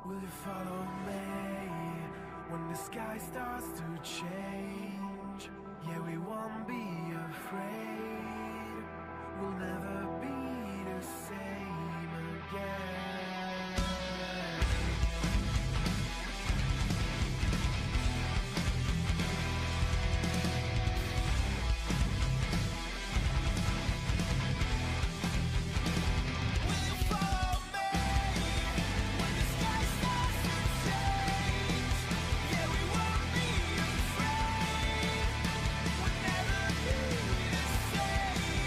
Will you follow me when the sky starts to change? Yeah, we won't be afraid. We'll never be the same again. We'll never be the same.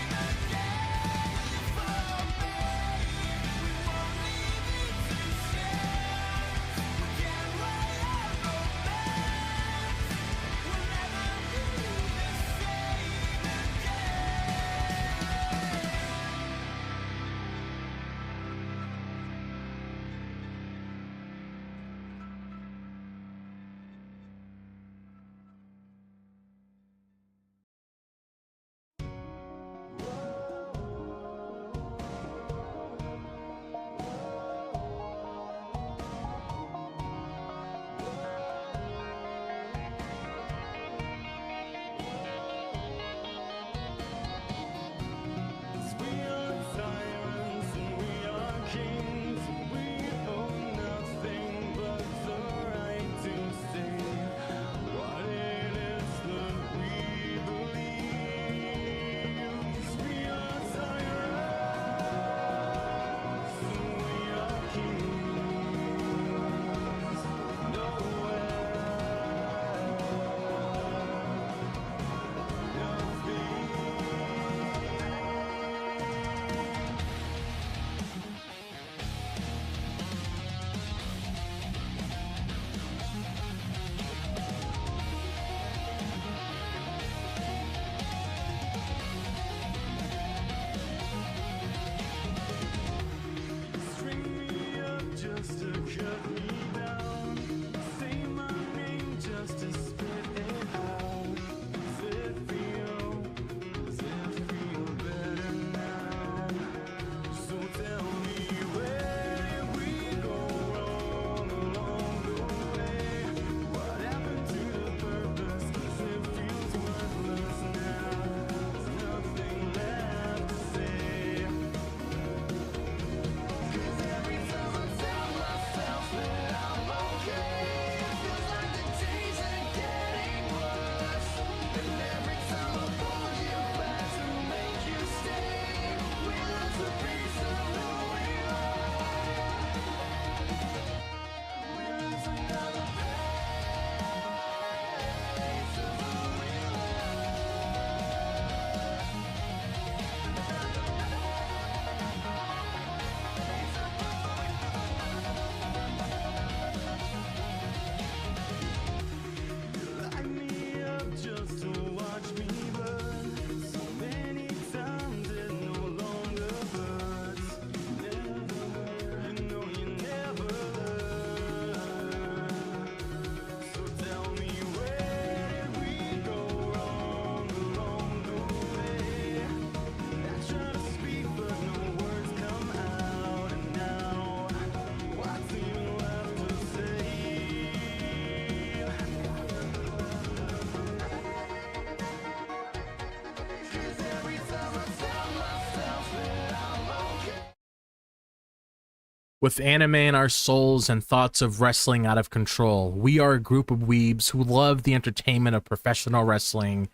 With anime in our souls and thoughts of wrestling out of control, we are a group of weebs who love the entertainment of professional wrestling.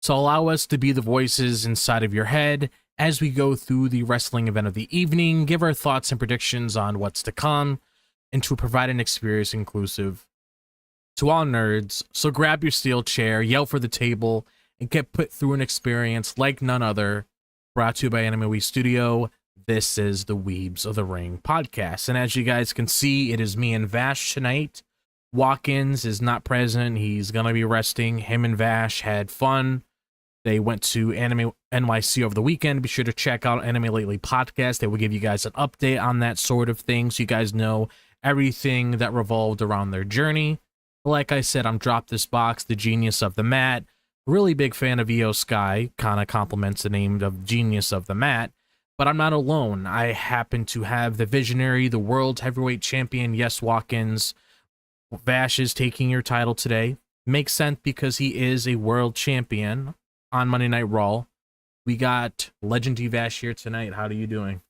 So allow us to be the voices inside of your head as we go through the wrestling event of the evening, give our thoughts and predictions on what's to come, and to provide an experience inclusive to all nerds. So grab your steel chair, yell for the table, and get put through an experience like none other. Brought to you by AniMa W3 Studio. This is the Weebs of the Ring podcast. And as you guys can see, it is me and Vash tonight. Watkins is not present. He's going to be resting. Him and Vash had fun. They went to Anime NYC over the weekend. Be sure to check out Anime Lately podcast. They will give you guys an update on that sort of thing, so you guys know everything that revolved around their journey. Like I said, I'm Drop This Box, the genius of the mat. Really big fan of EO Sky. Kind of compliments the name of genius of the mat. But I'm not alone. I happen to have the visionary, the world heavyweight champion, Yes Watkins. Vash is taking your title today. Makes sense because he is a world champion on Monday Night Raw. We got Legendary Vash here tonight. How are you doing?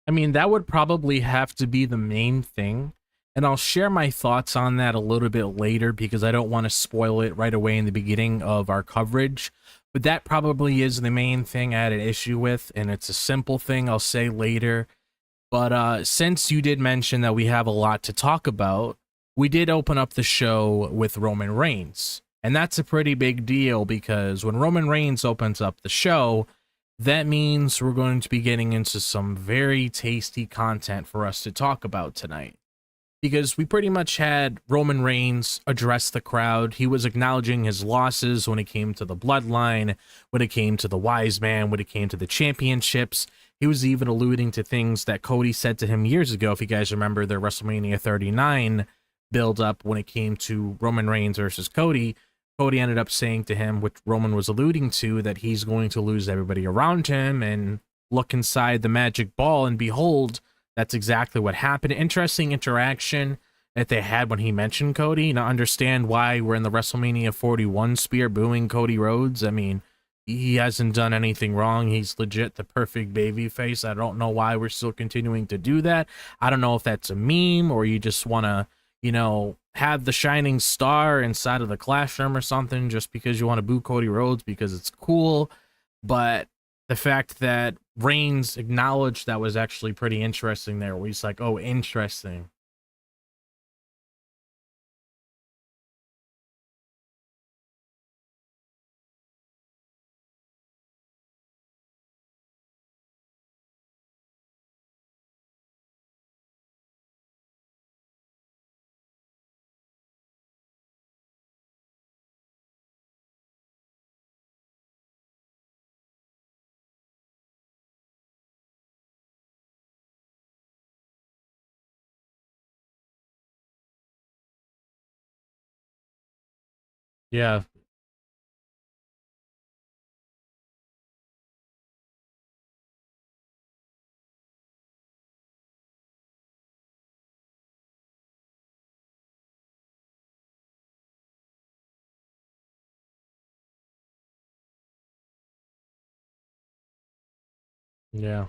I mean, that would probably have to be the main thing. And I'll share my thoughts on that a little bit later because I don't want to spoil it right away in the beginning of our coverage. But that probably is the main thing I had an issue with. And it's a simple thing I'll say later. But since you did mention that we have a lot to talk about, we did open up the show with Roman Reigns. And that's a pretty big deal because when Roman Reigns opens up the show, that means we're going to be getting into some very tasty content for us to talk about tonight. Because we pretty much had Roman Reigns address the crowd. He was acknowledging his losses when it came to the bloodline, when it came to the wise man, when it came to the championships. He was even alluding to things that Cody said to him years ago, if you guys remember their WrestleMania 39 build-up when it came to Roman Reigns versus Cody. Cody ended up saying to him, which Roman was alluding to, that he's going to lose everybody around him and look inside the magic ball and behold, that's exactly what happened. Interesting interaction that they had when he mentioned Cody. Now, understand why we're in the WrestleMania 41 spear booing Cody Rhodes. I mean, he hasn't done anything wrong. He's legit the perfect baby face. I don't know why we're still continuing to do that. I don't know if that's a meme or you just want to, you know, have the shining star inside of the classroom or something just because you want to boo Cody Rhodes because it's cool. But the fact that Reigns acknowledged that was actually pretty interesting there, where he's like, oh, interesting. Yeah. Yeah.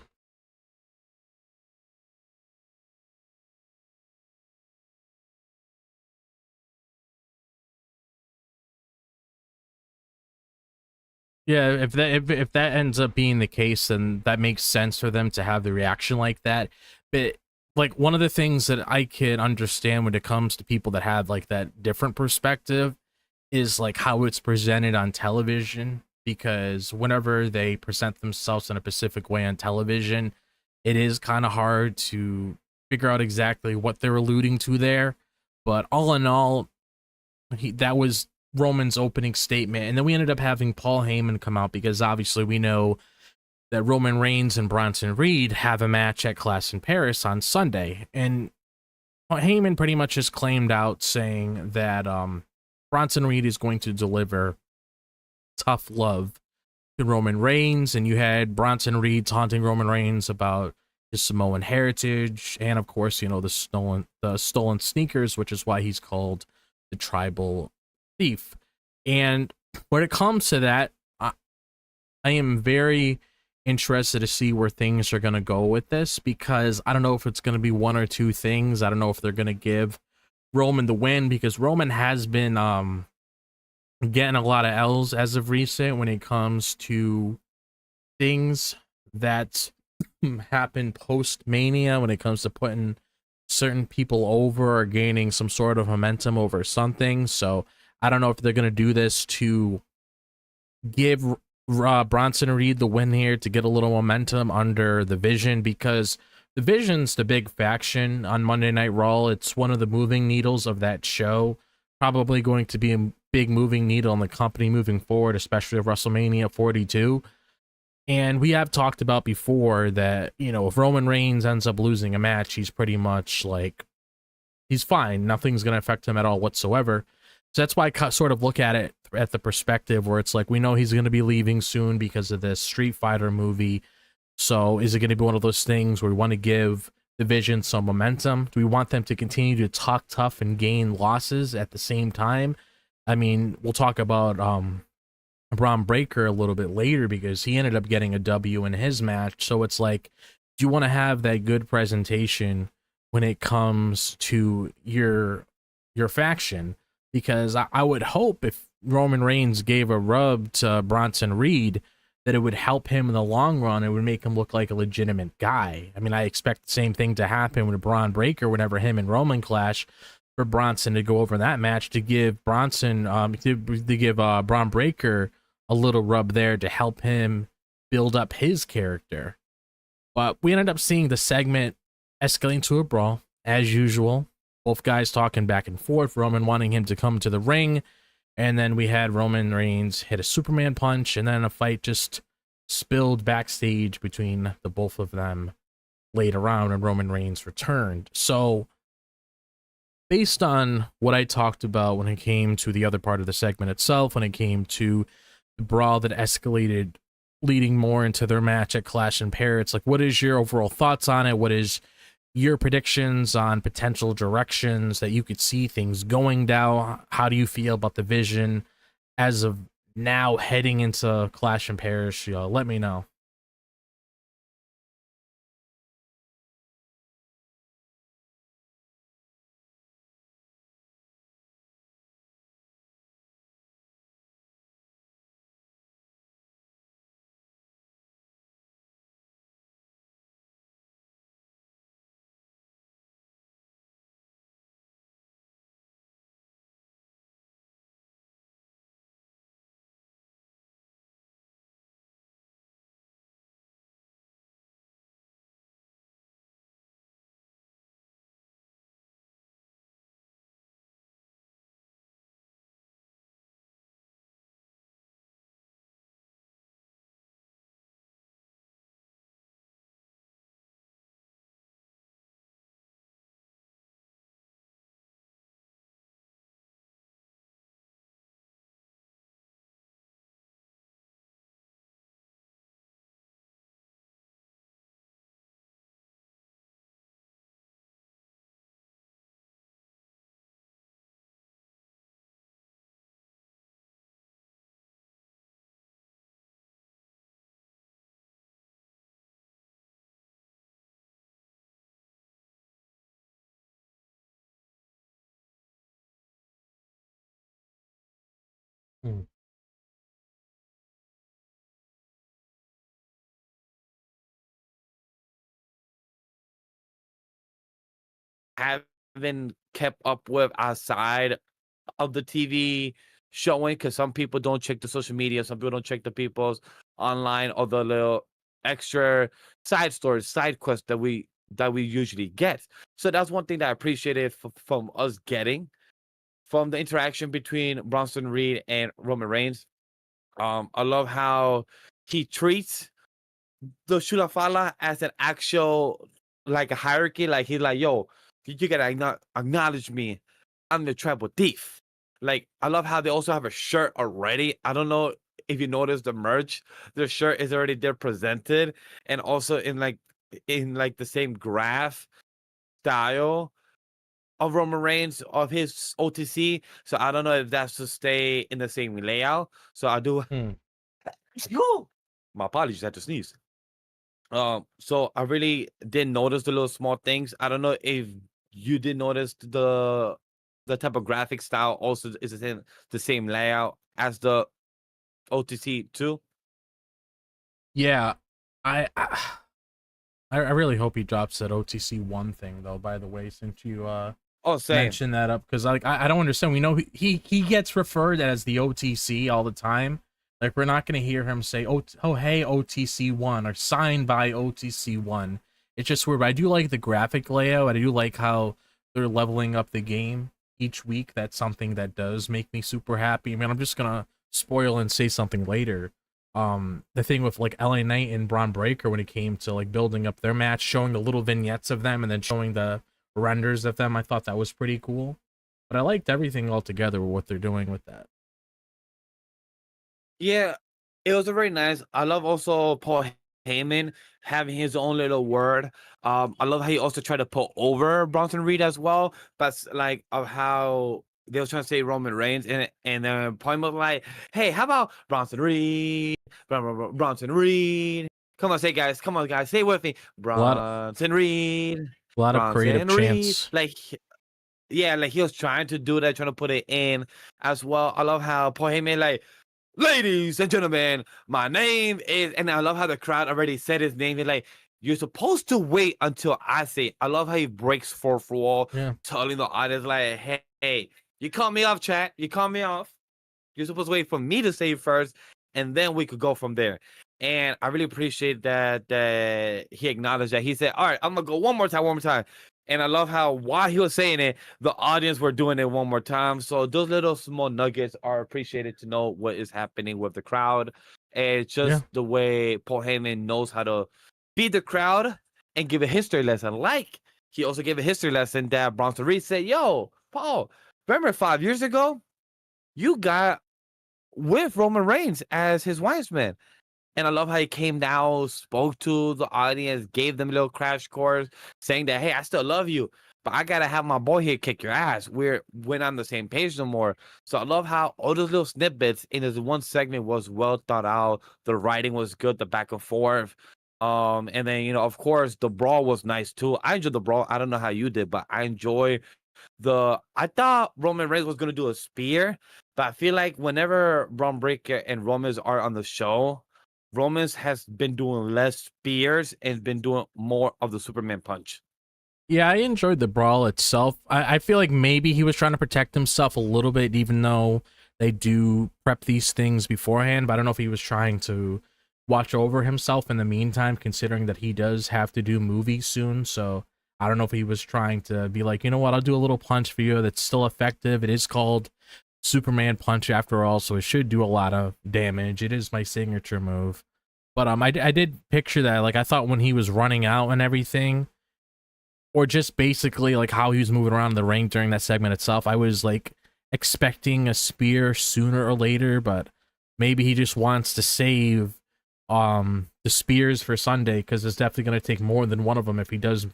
Yeah, if that ends up being the case, then that makes sense for them to have the reaction like that. But like one of the things that I can understand when it comes to people that have like that different perspective is like how it's presented on television, because whenever they present themselves in a specific way on television, it is kind of hard to figure out exactly what they're alluding to there. But all in all, that was Roman's opening statement, and then we ended up having Paul Heyman come out because obviously we know that Roman Reigns and Bronson Reed have a match at Clash in Paris on Sunday, and Heyman pretty much just claimed out saying that Bronson Reed is going to deliver tough love to Roman Reigns, and you had Bronson Reed taunting Roman Reigns about his Samoan heritage, and of course, you know, the stolen sneakers, which is why he's called the tribal thief. And when it comes to that, I am very interested to see where things are going to go with this, because I don't know if it's going to be one or two things. I don't know if they're going to give Roman the win, because Roman has been getting a lot of L's as of recent when it comes to things that happen post Mania, when it comes to putting certain people over or gaining some sort of momentum over something. So I don't know if they're going to do this to give Bronson Reed the win here to get a little momentum under the Vision, because the Vision's the big faction on Monday Night Raw. It's one of the moving needles of that show, probably going to be a big moving needle in the company moving forward, especially of WrestleMania 42. And we have talked about before that, you know, if Roman Reigns ends up losing a match, he's pretty much like, he's fine. Nothing's going to affect him at all whatsoever. So that's why I sort of look at it at the perspective where it's like, we know he's going to be leaving soon because of this Street Fighter movie. So is it going to be one of those things where we want to give the Vision some momentum? Do we want them to continue to talk tough and gain losses at the same time? I mean, we'll talk about Bron Breakker a little bit later because he ended up getting a W in his match. So it's like, do you want to have that good presentation when it comes to your faction? Because I would hope if Roman Reigns gave a rub to Bronson Reed, that it would help him in the long run. It would make him look like a legitimate guy. I mean, I expect the same thing to happen with Bron Breakker whenever him and Roman clash, for Bronson to go over in that match to give Bronson, to give Bron Breakker a little rub there to help him build up his character. But we ended up seeing the segment escalating to a brawl, as usual. Both guys talking back and forth, Roman wanting him to come to the ring, and then we had Roman Reigns hit a Superman punch, and then a fight just spilled backstage between the both of them later on, and Roman Reigns returned. So based on what I talked about when it came to the other part of the segment itself, when it came to the brawl that escalated leading more into their match at Clash in Paris, like, what is your overall thoughts on it? What is your predictions on potential directions that you could see things going down. How do you feel about the vision as of now heading into Clash in Paris? Let me know. Hmm. Haven't kept up with outside of the TV showing, because some people don't check the social media, some people don't check the people's online or the little extra side stories, side quests that we usually get. So that's one thing that I appreciated from us getting from the interaction between Bronson Reed and Roman Reigns. I love how he treats the Shulafala as an actual, like, a hierarchy. Like, he's like, yo, you gotta acknowledge me. I'm the tribal thief. Like, I love how they also have a shirt already. I don't know if you noticed the merch. The shirt is already there presented, and also in like the same graph style of Roman Reigns of his OTC. So I don't know if that's to stay in the same layout. So I do. Hmm. My apologies, I had to sneeze. So I really did notice the little small things. I don't know if you did notice the type of graphic style also is the same layout as the OTC too. Yeah, I, I I really hope he drops that OTC one thing though. By the way, since you Oh, same. mentioned that up, because like I don't understand. We know he gets referred as the OTC all the time. Like, we're not gonna hear him say, oh hey, OTC one, or signed by OTC one. It's just weird. But I do like the graphic layout. I do like how they're leveling up the game each week. That's something that does make me super happy. I mean, I'm just gonna spoil and say something later. The thing with like LA Knight and Bron Breakker, when it came to like building up their match, showing the little vignettes of them and then showing the renders of them, I thought that was pretty cool. But I liked everything altogether with what they're doing with that. Yeah, it was a very nice. I love also Paul Heyman having his own little word. I love how he also tried to put over Bronson Reed as well, but like, of how they were trying to say Roman Reigns, and then Paul was like, "Hey, how about Bronson Reed? Bronson Reed. Come on, say guys, come on guys, say it with me, A lot, Bronson Reed, a lot of creative Bronson Reed." chants. Like, yeah, like he was trying to do that, trying to put it in as well. I love how Paul Heyman, like, ladies and gentlemen, my name is, and I love how the crowd already said his name. He's like, you're supposed to wait until I say it. I love how he breaks fourth wall, Yeah. telling the audience, like, hey, you cut me off, chat. You cut me off. You're supposed to wait for me to say it first, and then we could go from there. And I really appreciate that he acknowledged that. He said, all right, I'm going to go one more time. And I love how while he was saying it, the audience were doing it one more time. So those little small nuggets are appreciated to know what is happening with the crowd. And it's Yeah. just the way Paul Heyman knows how to feed the crowd and give a history lesson. Like, he also gave a history lesson that Bronson Reed said, yo, Paul, remember 5 years ago, you got with Roman Reigns as his wise man. And I love how he came down, spoke to the audience, gave them a little crash course, saying that, hey, I still love you, but I gotta have my boy here kick your ass. We're not on the same page no more. So I love how all those little snippets in this one segment was well thought out. The writing was good, the back and forth. And then, you know, of course, the brawl was nice too. I enjoyed the brawl. I don't know how you did, but I enjoy I thought Roman Reigns was gonna do a spear, but I feel like whenever Bron Breakker and Romans are on the show, Romans has been doing less spears and been doing more of the Superman punch. Yeah, I enjoyed the brawl itself. I feel like maybe he was trying to protect himself a little bit, even though they do prep these things beforehand. But I don't know if he was trying to watch over himself in the meantime, considering that he does have to do movies soon. So I don't know if he was trying to be like, you know what, I'll do a little punch for you that's still effective. It is called Superman Punch after all, so it should do a lot of damage. It is my signature move. But I did picture that. Like, I thought when he was running out and everything, or just basically like how he was moving around the ring during that segment itself, I was like expecting a spear sooner or later, but maybe he just wants to save the spears for Sunday, because it's definitely going to take more than one of them if he does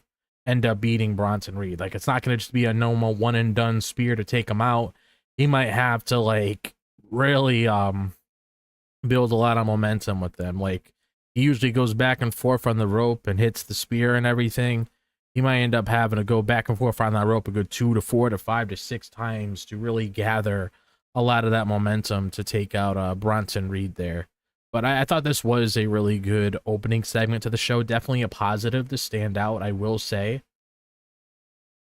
end up beating Bronson Reed. Like, it's not going to just be a normal one and done spear to take him out. He might have to like really build a lot of momentum with them. Like, he usually goes back and forth on the rope and hits the spear and everything. He might end up having to go back and forth on that rope a good 2 to 4 to 5 to 6 times to really gather a lot of that momentum to take out Bronson Reed there. But I thought this was a really good opening segment to the show. Definitely a positive to stand out, I will say.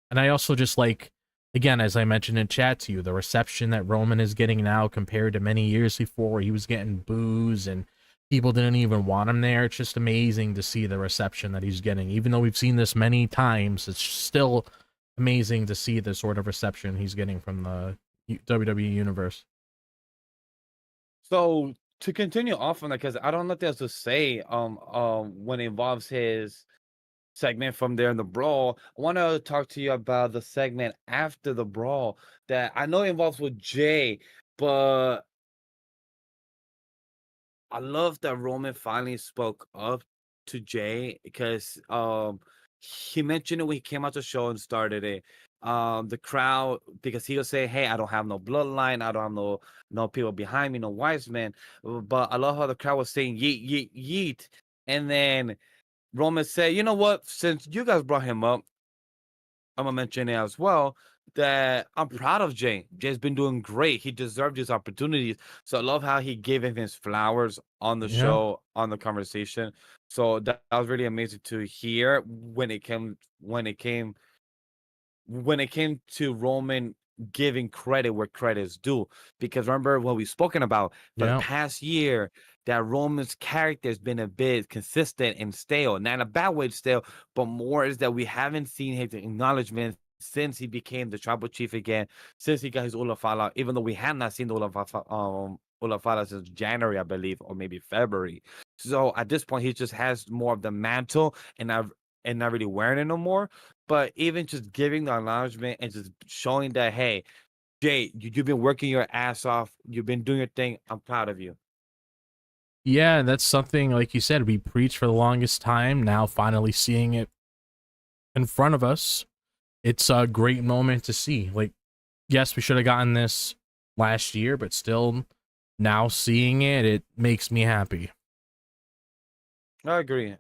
And I also just like, again, as I mentioned in chat to you, the reception that Roman is getting now compared to many years before, where he was getting boos and people didn't even want him there. It's just amazing to see the reception that he's getting. Even though we've seen this many times, it's still amazing to see the sort of reception he's getting from the WWE universe. So to continue off on that, because I don't know what else to say when it involves his segment from there in the brawl, I want to talk to you about the segment after the brawl that I know involves with Jay, but I love that Roman finally spoke up to Jay, because he mentioned it when he came out the show and started it. The crowd, because he'll say, hey, I don't have no bloodline, I don't have no people behind me, no wise men. But I love how the crowd was saying yeet, yeet, yeet. And then Roman said, you know what, since you guys brought him up, I'm gonna mention it as well, that I'm proud of Jay. Jay's been doing great. He deserved his opportunities. So I love how he gave him his flowers on the show, on the conversation. So that was really amazing to hear when it came to Roman giving credit where credit is due. Because remember what we've spoken about for the past year, that Roman's character has been a bit consistent and stale. Not in a bad way stale, but more is that we haven't seen his acknowledgement since he became the tribal chief again, since he got his Ulafala, even though we have not seen the Ulafala since January, I believe, or maybe February. So at this point, he just has more of the mantle and not really wearing it no more. But even just giving the acknowledgement and just showing that, hey, Jay, you've been working your ass off. You've been doing your thing. I'm proud of you. Yeah, that's something, like you said, we preached for the longest time. Now finally seeing it in front of us, it's a great moment to see. Like, yes, we should have gotten this last year, but still, now seeing it, it makes me happy. I agree.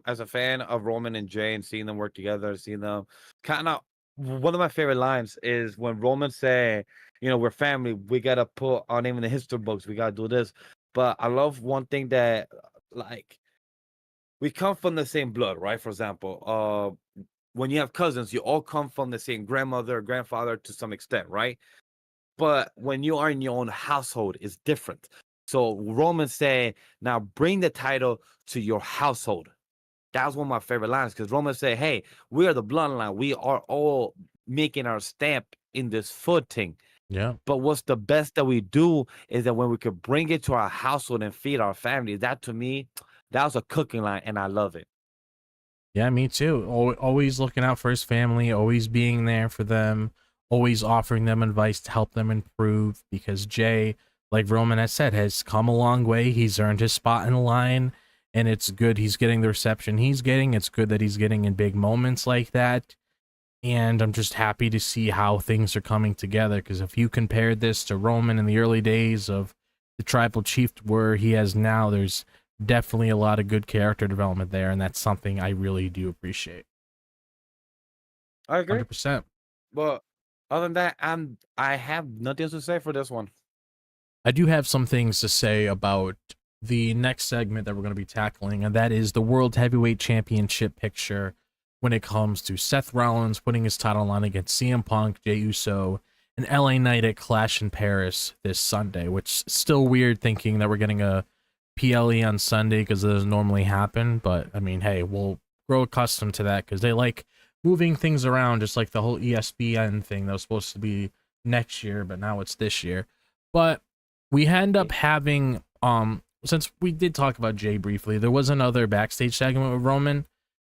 As a fan of Roman and Jay and seeing them work together, seeing them kind of, one of my favorite lines is when Roman say, you know, we're family. We gotta put our name in the history books. We gotta do this. But I love one thing that, like, we come from the same blood, right? For example, when you have cousins, you all come from the same grandmother, grandfather to some extent, right? But when you are in your own household, it's different. So Roman said, now bring the title to your household. That was one of my favorite lines, because Roman said, hey, we are the bloodline. We are all making our stamp in this footing. Yeah. But what's the best that we do is that when we could bring it to our household and feed our family, that to me, that was a cooking line, and I love it. Yeah, me too. Always looking out for his family, always being there for them, always offering them advice to help them improve, because Jay like Roman has said, has come a long way. He's earned his spot in the line, and it's good he's getting the reception he's getting. It's good that he's getting in big moments like that. And I'm just happy to see how things are coming together, because if you compared this to Roman in the early days of the Tribal Chief where he has now, there's definitely a lot of good character development there, and that's something I really do appreciate. I agree. 100%. But other than that, I have nothing to say for this one. I do have some things to say about the next segment that we're going to be tackling, and that is the World Heavyweight Championship picture when it comes to Seth Rollins putting his title on against CM Punk, Jey Uso, and LA Knight at Clash in Paris this Sunday, which is still weird thinking that we're getting a PLE on Sunday because it doesn't normally happen. But, I mean, hey, we'll grow accustomed to that because they like moving things around, just like the whole ESPN thing that was supposed to be next year, but now it's this year. But we end up having, since we did talk about Jay briefly, there was another backstage segment with Roman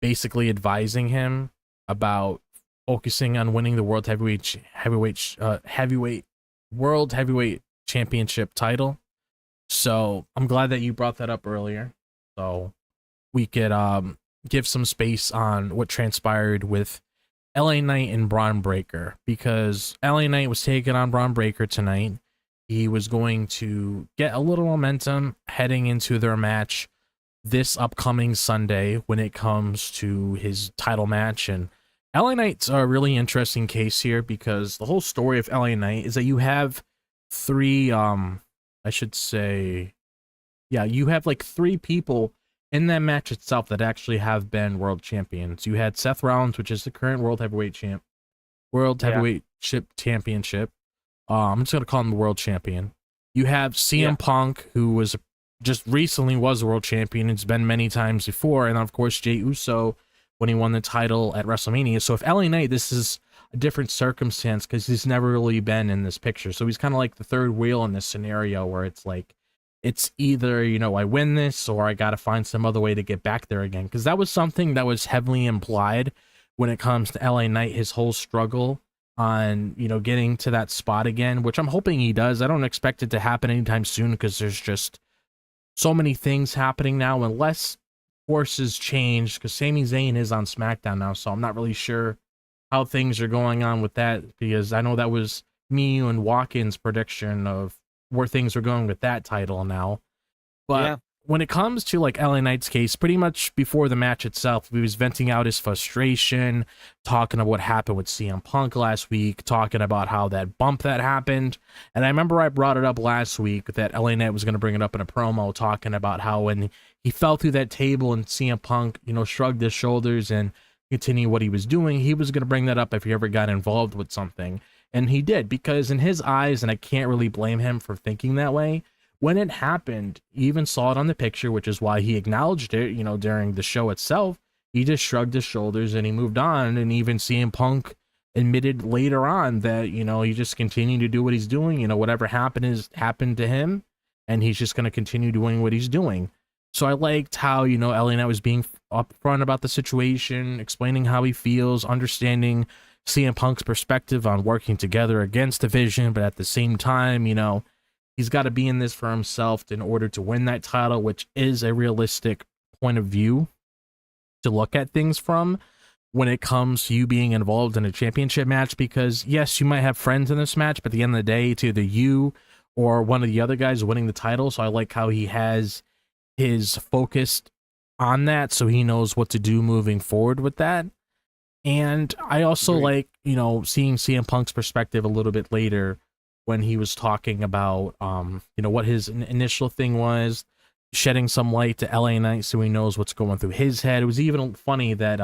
basically advising him about focusing on winning the World World Heavyweight Championship title. So I'm glad that you brought that up earlier, so we could give some space on what transpired with LA Knight and Bron Breakker, because LA Knight was taking on Bron Breakker tonight. He was going to get a little momentum heading into their match this upcoming Sunday when it comes to his title match. And LA Knight's a really interesting case here, because the whole story of LA Knight is that you have three, you have like three people in that match itself that actually have been world champions. You had Seth Rollins, which is the current World Heavyweight Championship. I'm just going to call him the world champion. You have CM Punk, who was just recently was the world champion. It's been many times before. And of course, Jey Uso, when he won the title at WrestleMania. So if LA Knight, this is a different circumstance because he's never really been in this picture. So he's kind of like the third wheel in this scenario where it's like, it's either, I win this or I got to find some other way to get back there again. Because that was something that was heavily implied when it comes to LA Knight, his whole struggle on, getting to that spot again, which I'm hoping he does. I don't expect it to happen anytime soon because there's just so many things happening now, unless forces change, because Sami Zayn is on SmackDown now, so I'm not really sure how things are going on with that, because I know that was me, you, and Watkins' prediction of where things are going with that title now. But when it comes to like LA Knight's case, pretty much before the match itself, he was venting out his frustration, talking about what happened with CM Punk last week, talking about how that bump that happened. And I remember I brought it up last week that LA Knight was going to bring it up in a promo, talking about how when he fell through that table and CM Punk, shrugged his shoulders and continued what he was doing, he was going to bring that up if he ever got involved with something. And he did, because in his eyes, and I can't really blame him for thinking that way, when it happened, he even saw it on the picture, which is why he acknowledged it, during the show itself. He just shrugged his shoulders and he moved on. And even CM Punk admitted later on that, he just continued to do what he's doing. Whatever happened to him, and he's just going to continue doing what he's doing. So I liked how, LA Knight was being upfront about the situation, explaining how he feels, understanding CM Punk's perspective on working together against division, but at the same time, he's got to be in this for himself in order to win that title, which is a realistic point of view to look at things from when it comes to you being involved in a championship match. Because yes, you might have friends in this match, but at the end of the day, it's either you or one of the other guys winning the title. So I like how he has his focus on that, so he knows what to do moving forward with that. And I also like, seeing CM Punk's perspective a little bit later when he was talking about, what his initial thing was, shedding some light to LA Knight so he knows what's going through his head. It was even funny that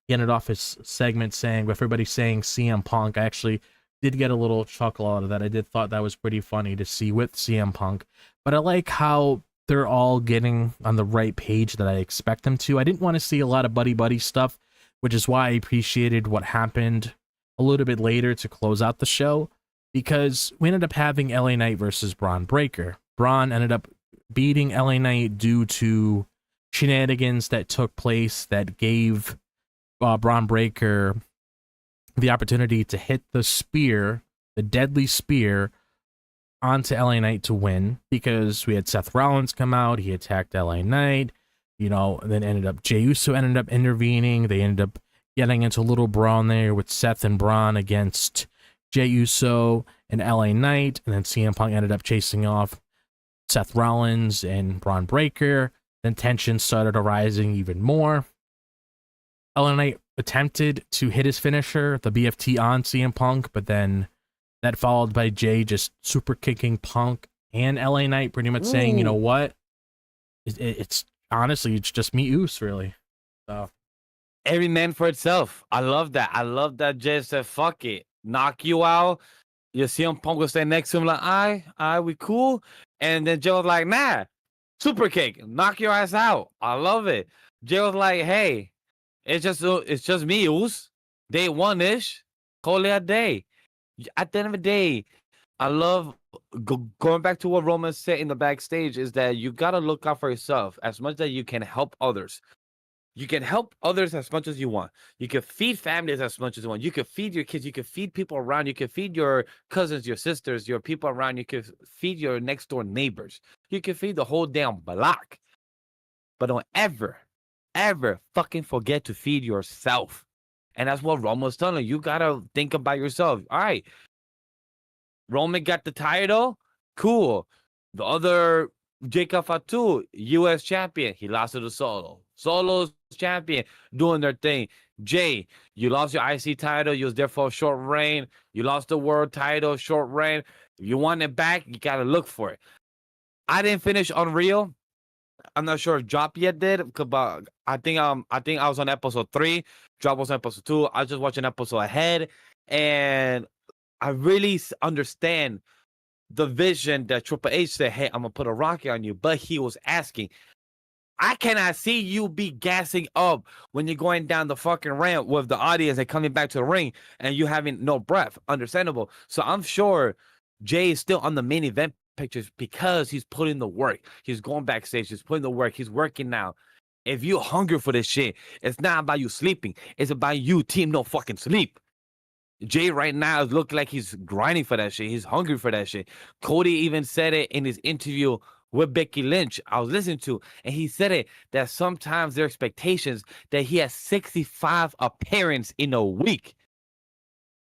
he ended off his segment saying, with everybody saying CM Punk, I actually did get a little chuckle out of that. I did thought that was pretty funny to see with CM Punk. But I like how they're all getting on the right page that I expect them to. I didn't want to see a lot of buddy-buddy stuff, which is why I appreciated what happened a little bit later to close out the show, because we ended up having LA Knight versus Bron Breakker. Bron ended up beating LA Knight due to shenanigans that took place that gave Bron Breakker the opportunity to hit the spear, the deadly spear, onto LA Knight to win because we had Seth Rollins come out. He attacked LA Knight, you know, and then ended up Jey Uso ended up intervening. They ended up getting into a little brawl there with Seth and Bron against Jey Uso and LA Knight. And then CM Punk ended up chasing off Seth Rollins and Bron Breakker. Then tension started arising even more. LA Knight attempted to hit his finisher, the BFT on CM Punk, but then that followed by Jay just super kicking Punk and LA Knight, pretty much saying, you know what? It's honestly, it's just me, Oos, really. So every man for itself. I love that. I love that Jay said, fuck it. Knock you out. You see him, Punk will stay next to him like, we cool. And then Jay was like, nah, super kick. Knock your ass out. I love it. Jay was like, hey, it's just me, Oos. Day one-ish. Call it a day. At the end of the day, I love going back to what Roman said in the backstage is that you got to look out for yourself as much as you can help others. You can help others as much as you want. You can feed families as much as you want. You can feed your kids. You can feed people around. You can feed your cousins, your sisters, your people around. You can feed your next door neighbors. You can feed the whole damn block. But don't ever fucking forget to feed yourself. And that's what Roman was telling you. You got to think about yourself. All right. Roman got the title. Cool. The other Jacob Fatu, U.S. champion. He lost to the Solo. Solo's champion doing their thing. Jay, you lost your IC title. You was there for a short reign. You lost the world title, short reign. If you want it back, you got to look for it. I didn't finish Unreal. I'm not sure if Drop yet did, but I think I was on episode 3. Drop was on episode 2. I was just watching episode ahead, and I really understand the vision that Triple H said, hey, I'm gonna put a rocket on you. But he was asking, I cannot see you be gassing up when you're going down the fucking ramp with the audience and coming back to the ring and you having no breath. Understandable. So I'm sure Jay is still on the main event pictures because he's putting the work. He's going backstage. He's putting the work. He's working now. If you're hungry for this shit, it's not about you sleeping. It's about you, team, no fucking sleep. Jay right now looks like he's grinding for that shit. He's hungry for that shit. Cody even said it in his interview with Becky Lynch I was listening to, and he said it that sometimes their expectations that he has 65 appearances in a week.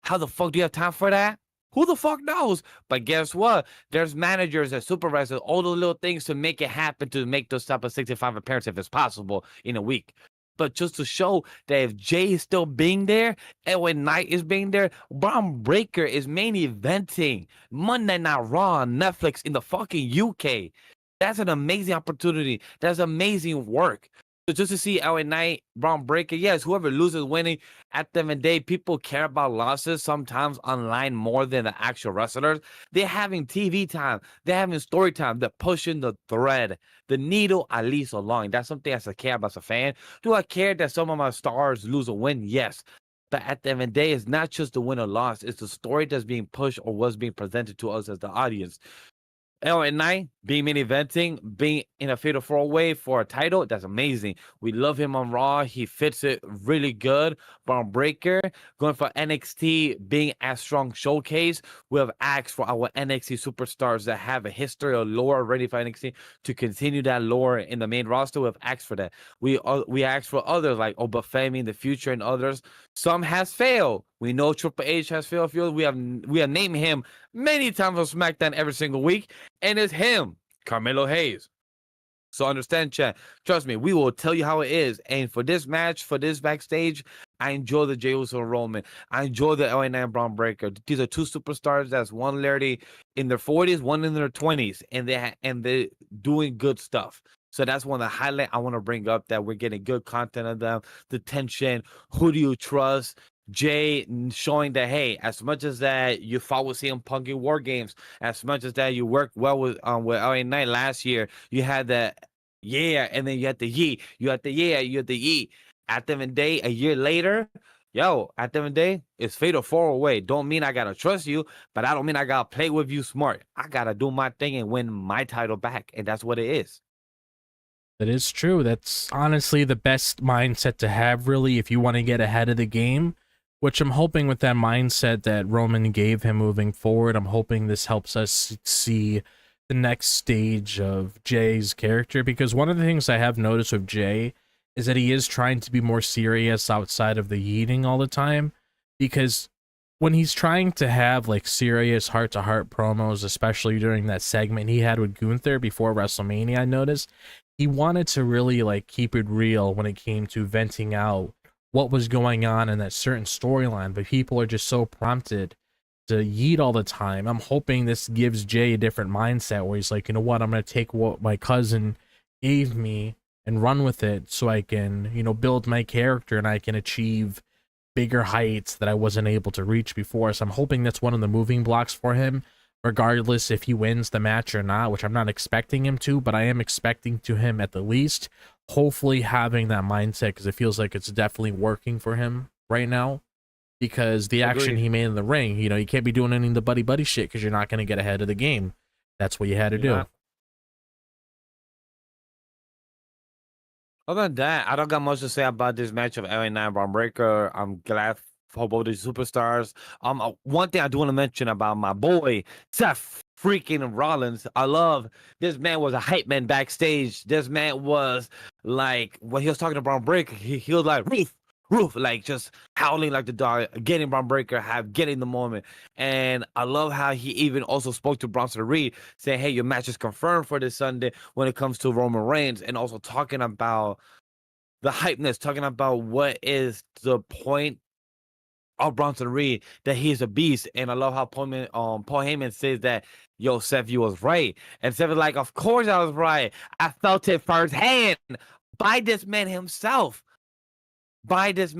How the fuck do you have time for that? Who the fuck knows? But guess what? There's managers and supervisors, all the little things to make it happen, to make those type of 65 appearances if it's possible in a week. But just to show that if Jay is still being there, and when Knight is being there, Bron Breakker is main eventing Monday Night Raw on Netflix in the fucking UK. That's an amazing opportunity. That's amazing work. So just to see LA Knight, Bron Breakker, yes, whoever loses winning, at the end of the day, people care about losses sometimes online more than the actual wrestlers. They're having TV time. They're having story time. They're pushing the thread, the needle at least along. That's something I care about as a fan. Do I care that some of my stars lose or win? Yes. But at the end of the day, it's not just the win or loss. It's the story that's being pushed or was being presented to us as the audience. LA Knight being main eventing, being in a fatal 4-way for a title, that's amazing. We love him on Raw. He fits it really good. Bron Breakker going for NXT, being a strong showcase. We have asked for our NXT superstars that have a history or lore already for NXT to continue that lore in the main roster. We have asked for that. We asked for others like Obafemi in the future and others. Some has failed. We know Triple H has failed. We have named him many times on SmackDown every single week, and it's him, Carmelo Hayes. So understand, chat. Trust me, we will tell you how it is. And for this match, for this backstage, I enjoy the Jey Uso and Roman. I enjoy the LA Knight and Bron Breakker. These are two superstars. That's one literally in their 40s, one in their 20s, and they're doing good stuff. So that's one of the highlights I want to bring up, that we're getting good content of them. The tension. Who do you trust? Jay showing that, hey, as much as that you fought with CM Punk in War Games, as much as that you worked well with LA Knight last year, you had the yeah, and then you had the ye, you had the yeah, you had the ye. At the end of the day, a year later, at the end of the day, it's fatal 4-way. Don't mean I gotta trust you, but I don't mean I gotta play with you smart. I gotta do my thing and win my title back, and that's what it is. That is true. That's honestly the best mindset to have, really, if you want to get ahead of the game. which I'm hoping with that mindset that Roman gave him moving forward, I'm hoping this helps us see the next stage of Jay's character, because one of the things I have noticed with Jay is that he is trying to be more serious outside of the yeeting all the time, because when he's trying to have like serious heart-to-heart promos, especially during that segment he had with Gunther before WrestleMania, I noticed he wanted to really like keep it real when it came to venting out what was going on in that certain storyline, but people are just so prompted to yeet all the time. I'm hoping this gives Jay a different mindset where he's like, you know what, I'm going to take what my cousin gave me and run with it so I can, you know, build my character and I can achieve bigger heights that I wasn't able to reach before. So I'm hoping that's one of the moving blocks for him, regardless if he wins the match or not, which I'm not expecting him to, but I am expecting to him at the least, hopefully having that mindset, because it feels like it's definitely working for him right now. Because the action he made in the ring, you know, you can't be doing any of the buddy shit because you're not going to get ahead of the game. That's what you had to do. Not. Other than that, I don't got much to say about this match of LA Knight and Bron Breakker. I'm glad for both these superstars. One thing I do want to mention about my boy Seth freaking Rollins. I love this man was a hype man backstage. This man was like when he was talking to Bron Breakker, he was like roof, like just howling like the dog, getting Bron Breakker, getting the moment. And I love how he even also spoke to Bronson Reed, saying, hey, your match is confirmed for this Sunday when it comes to Roman Reigns, and also talking about the hypeness, talking about what is the point of Bronson Reed, that he's a beast. And I love how Paul Heyman says that, yo, Seth, you was right. And Seth is like, of course I was right. I felt it firsthand by this man himself. Bronson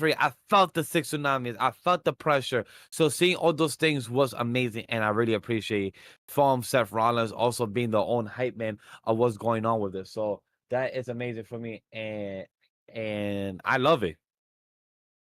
Reed. I felt the 6 tsunamis. I felt the pressure. So seeing all those things was amazing, and I really appreciate from Seth Rollins also being the own hype man of what's going on with this. So that is amazing for me, and I love it.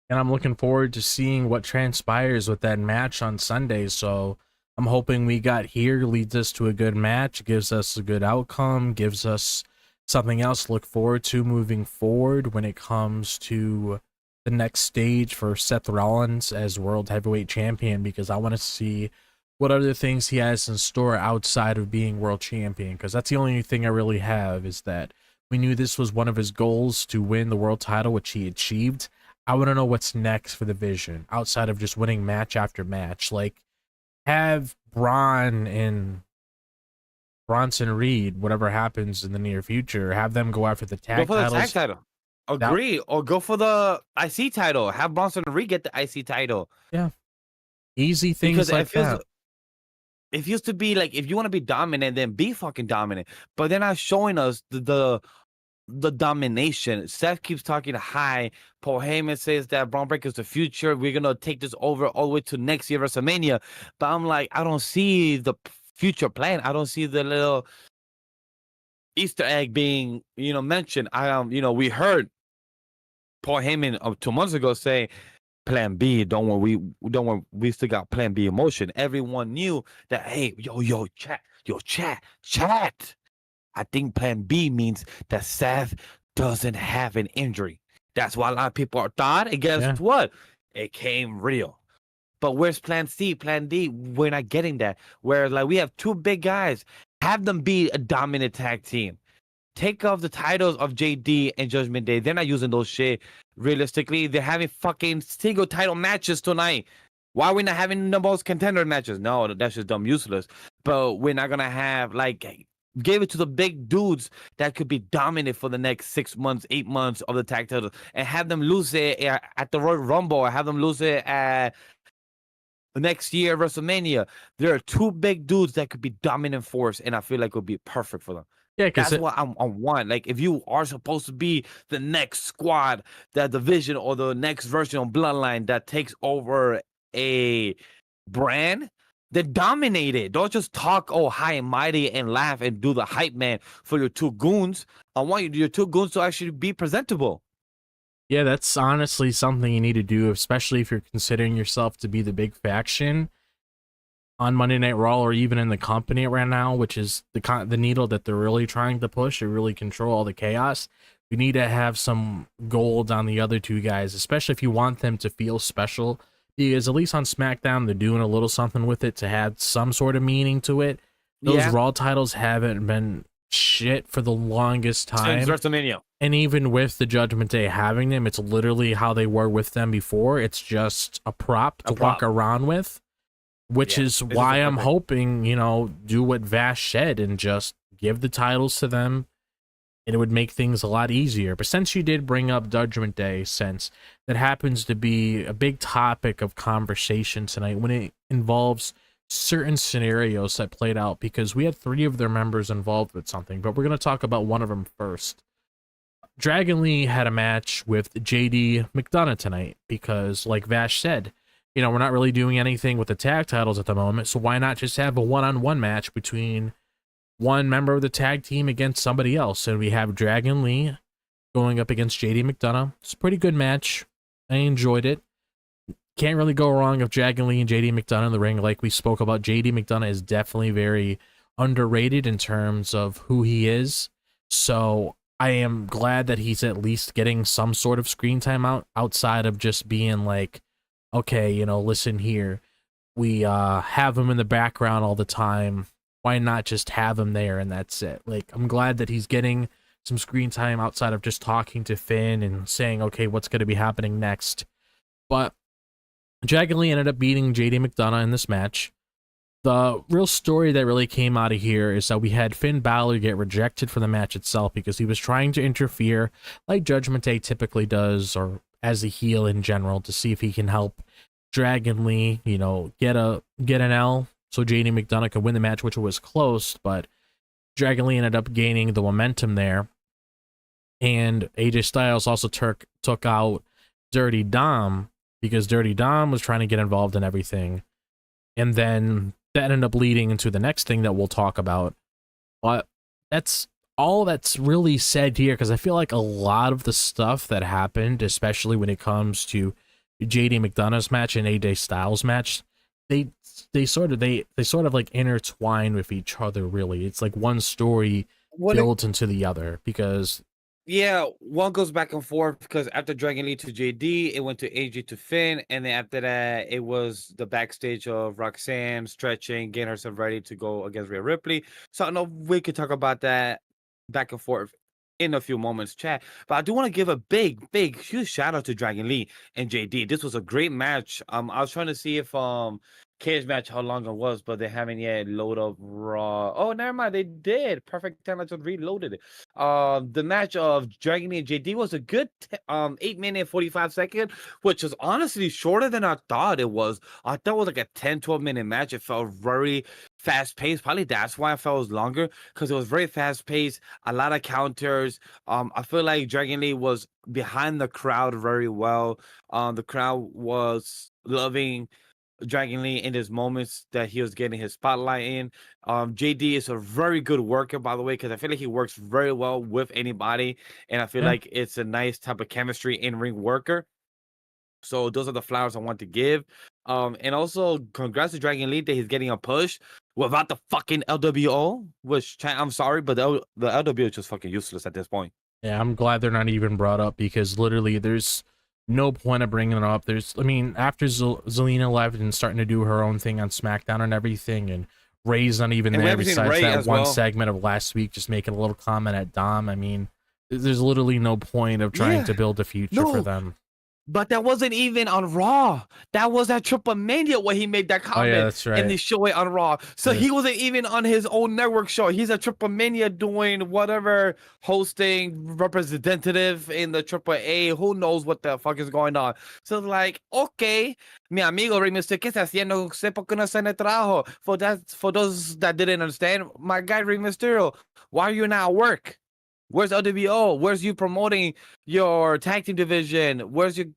And I'm looking forward to seeing what transpires with that match on Sunday. So I'm hoping we got here leads us to a good match, gives us a good outcome, gives us something else to look forward to moving forward when it comes to the next stage for Seth Rollins as World Heavyweight Champion, because I want to see what other things he has in store outside of being World Champion, because that's the only thing I really have, is that we knew this was one of his goals to win the world title, which he achieved. I want to know what's next for the Vision outside of just winning match after match. Like, have Braun and Bronson Reed, whatever happens in the near future, have them go after the tag Go for titles. the tag title. Agree. Or go for the IC title. Have Bronson Reed get the IC title. Yeah. Easy things Because like that. It used to be like, if you want to be dominant, then be fucking dominant. But they're not showing us the domination. Seth keeps talking high. Paul Heyman says that Bron Breakker is the future. We're gonna take this over all the way to next year WrestleMania. But I'm like, I don't see the future plan. I don't see the little Easter egg being, mentioned. We heard Paul Heyman 2 months ago say, Plan B. Don't worry, we still got Plan B in motion. Everyone knew that. Hey, chat. I think Plan B means that Seth doesn't have an injury. That's why a lot of people thought. And guess what? It came real. But where's Plan C, Plan D? We're not getting that. Where like we have 2 big guys, have them be a dominant tag team. Take off the titles of JD and Judgment Day. They're not using those shit. Realistically, they're having fucking single title matches tonight. Why are we not having the most contender matches? No, that's just dumb useless. But we're not gonna have give it to the big dudes that could be dominant for the next 6 months, 8 months of the tag titles, and have them lose it at the Royal Rumble, or have them lose it at next year WrestleMania. There are 2 big dudes that could be dominant force, and I feel like it would be perfect for them. Yeah, that's what I want. Like, if you are supposed to be the next squad, that division, or the next version of Bloodline that takes over a brand, then dominate it. Don't just talk high and mighty and laugh and do the hype man for your 2 goons. I want your 2 goons to actually be presentable. Yeah, that's honestly something you need to do, especially if you're considering yourself to be the big faction on Monday Night Raw, or even in the company right now, which is the needle that they're really trying to push or really control all the chaos. You need to have some gold on the other two guys, especially if you want them to feel special. Because at least on SmackDown, they're doing a little something with it to have some sort of meaning to it. Those Raw titles haven't been shit for the longest time. Since WrestleMania. And even with the Judgment Day having them, it's literally how they were with them before. It's just a prop to walk around with, which is why I'm hoping, you know, do what Vash said and just give the titles to them, and it would make things a lot easier. But since you did bring up Judgment Day, since that happens to be a big topic of conversation tonight when it involves certain scenarios that played out, because we had 3 of their members involved with something, but we're going to talk about one of them first. Dragon Lee had a match with JD McDonagh tonight because, like Vash said, you know, we're not really doing anything with the tag titles at the moment, so why not just have a one-on-one match between one member of the tag team against somebody else? And we have Dragon Lee going up against JD McDonagh. It's a pretty good match. I enjoyed it. Can't really go wrong with Dragon Lee and JD McDonagh in the ring. Like we spoke about, JD McDonagh is definitely very underrated in terms of who he is. So I am glad that he's at least getting some sort of screen time outside of just being like, okay, you know, listen here. We have him in the background all the time. Why not just have him there and that's it? Like, I'm glad that he's getting some screen time outside of just talking to Finn and saying, okay, what's going to be happening next? But Dragon Lee ended up beating JD McDonagh in this match. The real story that really came out of here is that we had Finn Balor get rejected from the match itself because he was trying to interfere like Judgment Day typically does, or as a heel in general, to see if he can help Dragon Lee, you know, get an L so JD McDonagh could win the match, which was close, but Dragon Lee ended up gaining the momentum there. And AJ Styles also took out Dirty Dom because Dirty Dom was trying to get involved in everything. And then that ended up leading into the next thing that we'll talk about. But that's all that's really said here, because I feel like a lot of the stuff that happened, especially when it comes to JD McDonagh's match and AJ Styles match, they sort of like intertwine with each other. Really, it's like one story built into the other, because one goes back and forth, because after Dragon Lee to JD, it went to AJ to Finn, and then after that, it was the backstage of Roxanne stretching, getting herself ready to go against Rhea Ripley. So I know we could talk about that back and forth in a few moments, chat. But I do want to give a big, huge shout out to Dragon Lee and JD. This was a great match. I was trying to see if cage match how long it was, but they haven't yet loaded up Raw. Oh, never mind, they did. Perfect time, I just reloaded it. The match of Dragon Lee and JD was a good 8-minute 45-second, which was honestly shorter than I thought it was. I thought it was like a 10-12 minute match. It felt very fast paced. Probably that's why I felt it was longer, because it was very fast paced, a lot of counters. I feel like Dragon Lee was behind the crowd very well. The crowd was loving Dragon Lee in his moments that he was getting his spotlight in. JD is a very good worker, by the way, because I feel like he works very well with anybody, and I feel like it's a nice type of chemistry in ring worker. So those are the flowers I want to give. And also congrats to Dragon Lee that he's getting a push without the fucking LWO, which I'm sorry, but the LWO is just fucking useless at this point. Yeah, I'm glad they're not even brought up, because literally there's no point of bringing it up. After Zelina left and starting to do her own thing on SmackDown and everything, and Ray's not even there besides that one segment of last week, just making a little comment at Dom. I mean, there's literally no point of trying to build a future for them. But that wasn't even on Raw. That was at Triple Mania where he made that comment. Oh, yeah, that's right. And they show it on Raw. So he wasn't even on his own network show. He's at Triple Mania doing whatever, hosting, representative in the Triple A. Who knows what the fuck is going on? So it's like, okay, mi amigo Rey Mysterio, ¿qué está haciendo? Sé por qué no está en el trabajo. For those that didn't understand, my guy Rey Mysterio, why are you not at work? Where's LWO? Where's you promoting your tag team division? Where's you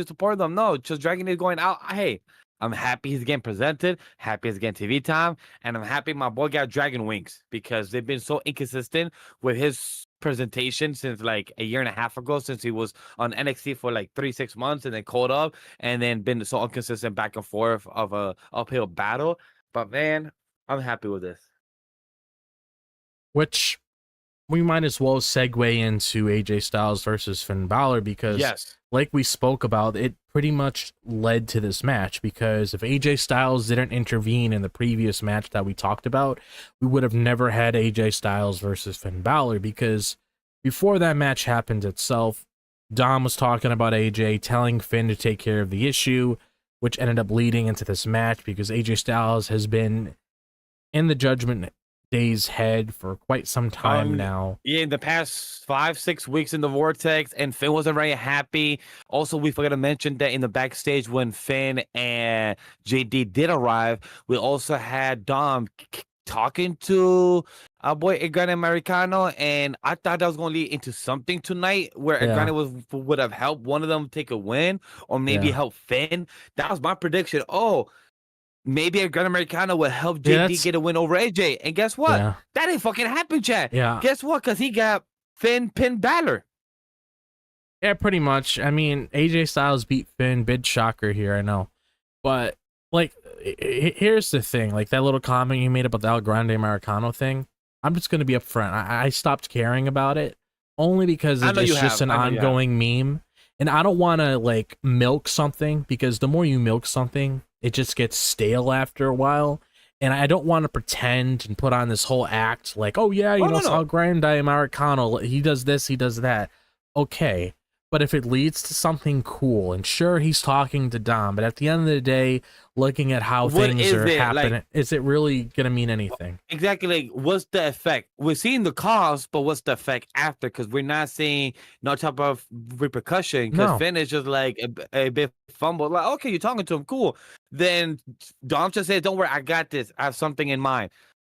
support them? No, just Dragon is going out. Hey, I'm happy he's getting presented, happy he's getting TV time, and I'm happy my boy got Dragon Wings, because they've been so inconsistent with his presentation since like a year and a half ago, since he was on NXT for like 3-6 months and then called up, and then been so inconsistent back and forth of a uphill battle. But man, I'm happy with this. Which we might as well segue into AJ Styles versus Finn Balor because, Yes. like we spoke about, it pretty much led to this match. Because if AJ Styles didn't intervene in the previous match that we talked about, we would have never had AJ Styles versus Finn Balor. Because before that match happened itself, Dom was talking about AJ, telling Finn to take care of the issue, which ended up leading into this match because AJ Styles has been in the Judgment Day's head for quite some time now. Yeah, in the past 5-6 weeks in the Vortex, and Finn wasn't very happy. Also, we forgot to mention that in the backstage when Finn and JD did arrive, we also had Dom talking to our boy El Gran Americano, and I thought that was going to lead into something tonight where El Gran would have helped one of them take a win or maybe help Finn. That was my prediction. Oh, maybe El Gran Americano will help JD get a win over AJ. And guess what? That didn't fucking happen, Chad. Yeah. Guess what? Because he got Finn pinned Balor. Yeah, pretty much. I mean, AJ Styles beat Finn. Big shocker here, I know. But, like, here's the thing. Like, that little comment you made about the El Grande Americano thing, I'm just going to be upfront. I stopped caring about it only because it's just an ongoing meme. And I don't want to, like, milk something because the more you milk something, it just gets stale after a while. And I don't want to pretend and put on this whole act like, oh, yeah, you know, El Grande Americano, he does this, he does that. Okay. But if it leads to something cool, and sure, he's talking to Dom, but at the end of the day, looking at how things are happening, like, is it really going to mean anything? Exactly. Like, what's the effect? We're seeing the cause, but what's the effect after? Because we're not seeing no type of repercussion. Because Finn is just like a bit fumbled. Like, okay, you're talking to him. Cool. Then Dom just said, don't worry, I got this. I have something in mind.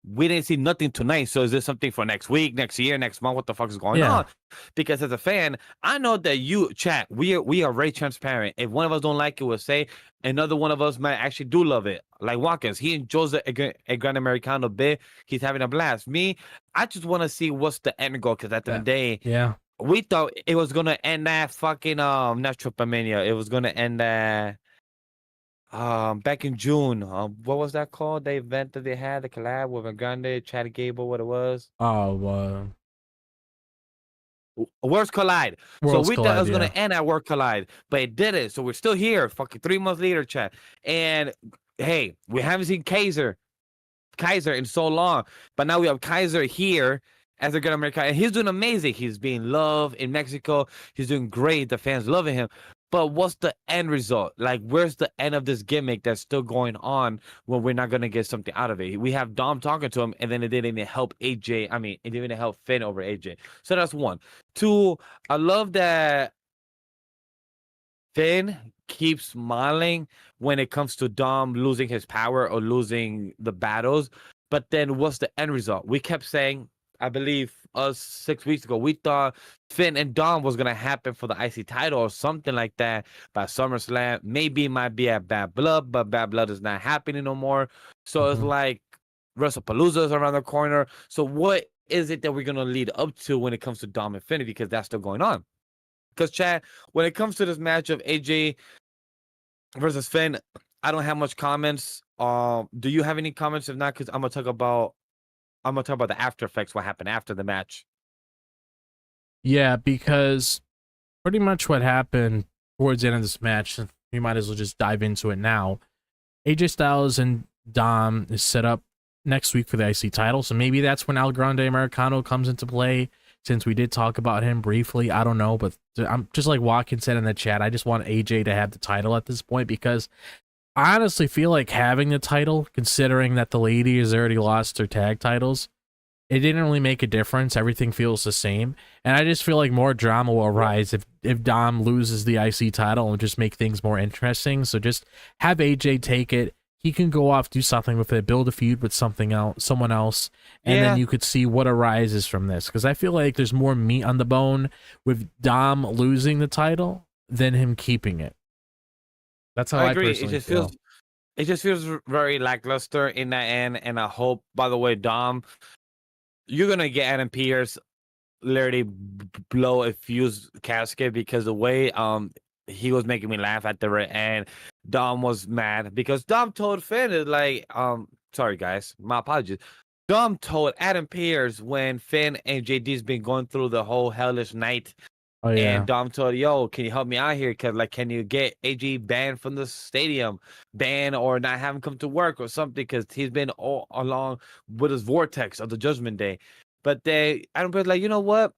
We didn't see nothing tonight. So is this something for next week, next year, next month? What the fuck is going on? Because as a fan, I know that you, chat, we are very transparent. If one of us don't like it, we'll say. Another one of us might actually do love it. Like Watkins, he enjoys a Gran Americano bit. He's having a blast. Me, I just want to see what's the end goal. Because at the end of the day, we thought it was going to end that fucking, not Triple Mania. It was going to end that. Back in June, what was that called? The event that they had, the collab with Grande, Chad Gable, what it was? Worlds Collide. So we thought it was gonna end at Worlds Collide, but it didn't. So we're still here, fucking 3 months later, Chad. And hey, we haven't seen Kaiser in so long, but now we have Kaiser here as a good American, and he's doing amazing. He's being loved in Mexico. He's doing great. The fans loving him. But what's the end result? Like, where's the end of this gimmick that's still going on when we're not going to get something out of it? We have Dom talking to him, and then it didn't even help AJ. I mean, it didn't even help Finn over AJ. So that's one. Two, I love that Finn keeps smiling when it comes to Dom losing his power or losing the battles. But then what's the end result? We kept saying, I believe us 6 weeks ago, we thought Finn and Dom was going to happen for the IC title or something like that by SummerSlam. Maybe it might be at Bad Blood, but Bad Blood is not happening no more. So it's like WrestlePalooza is around the corner. So what is it that we're going to lead up to when it comes to Dom and Finn? Because that's still going on. Because, Chad, when it comes to this match of AJ versus Finn, I don't have much comments. Do you have any comments? If not, because I'm going to talk about the after effects, what happened after the match. Yeah, because pretty much what happened towards the end of this match, we might as well just dive into it now. AJ Styles and Dom is set up next week for the IC title, so maybe that's when El Grande Americano comes into play, since we did talk about him briefly. I don't know, but I'm just like Watkins said in the chat, I just want AJ to have the title at this point, because I honestly feel like having the title, considering that the lady has already lost her tag titles, it didn't really make a difference. Everything feels the same. And I just feel like more drama will arise if Dom loses the IC title and just make things more interesting. So just have AJ take it. He can go off, do something with it, build a feud with someone else, and then you could see what arises from this. Because I feel like there's more meat on the bone with Dom losing the title than him keeping it. That's how I agree. It just feels very lackluster in that end, and I hope, by the way, Dom, you're gonna get Adam Pearce literally blow a fuse casket, because the way he was making me laugh at the end. Dom was mad because Dom told Finn, like, sorry guys, my apologies. Dom told Adam Pearce when Finn and JD's been going through the whole hellish night. Oh yeah. And Dom told, yo, can you help me out here? Because, like, can you get AG banned from the stadium, ban or not have him come to work or something? Because he's been all along with his vortex of the Judgment Day. But Adam Pearce like, you know what?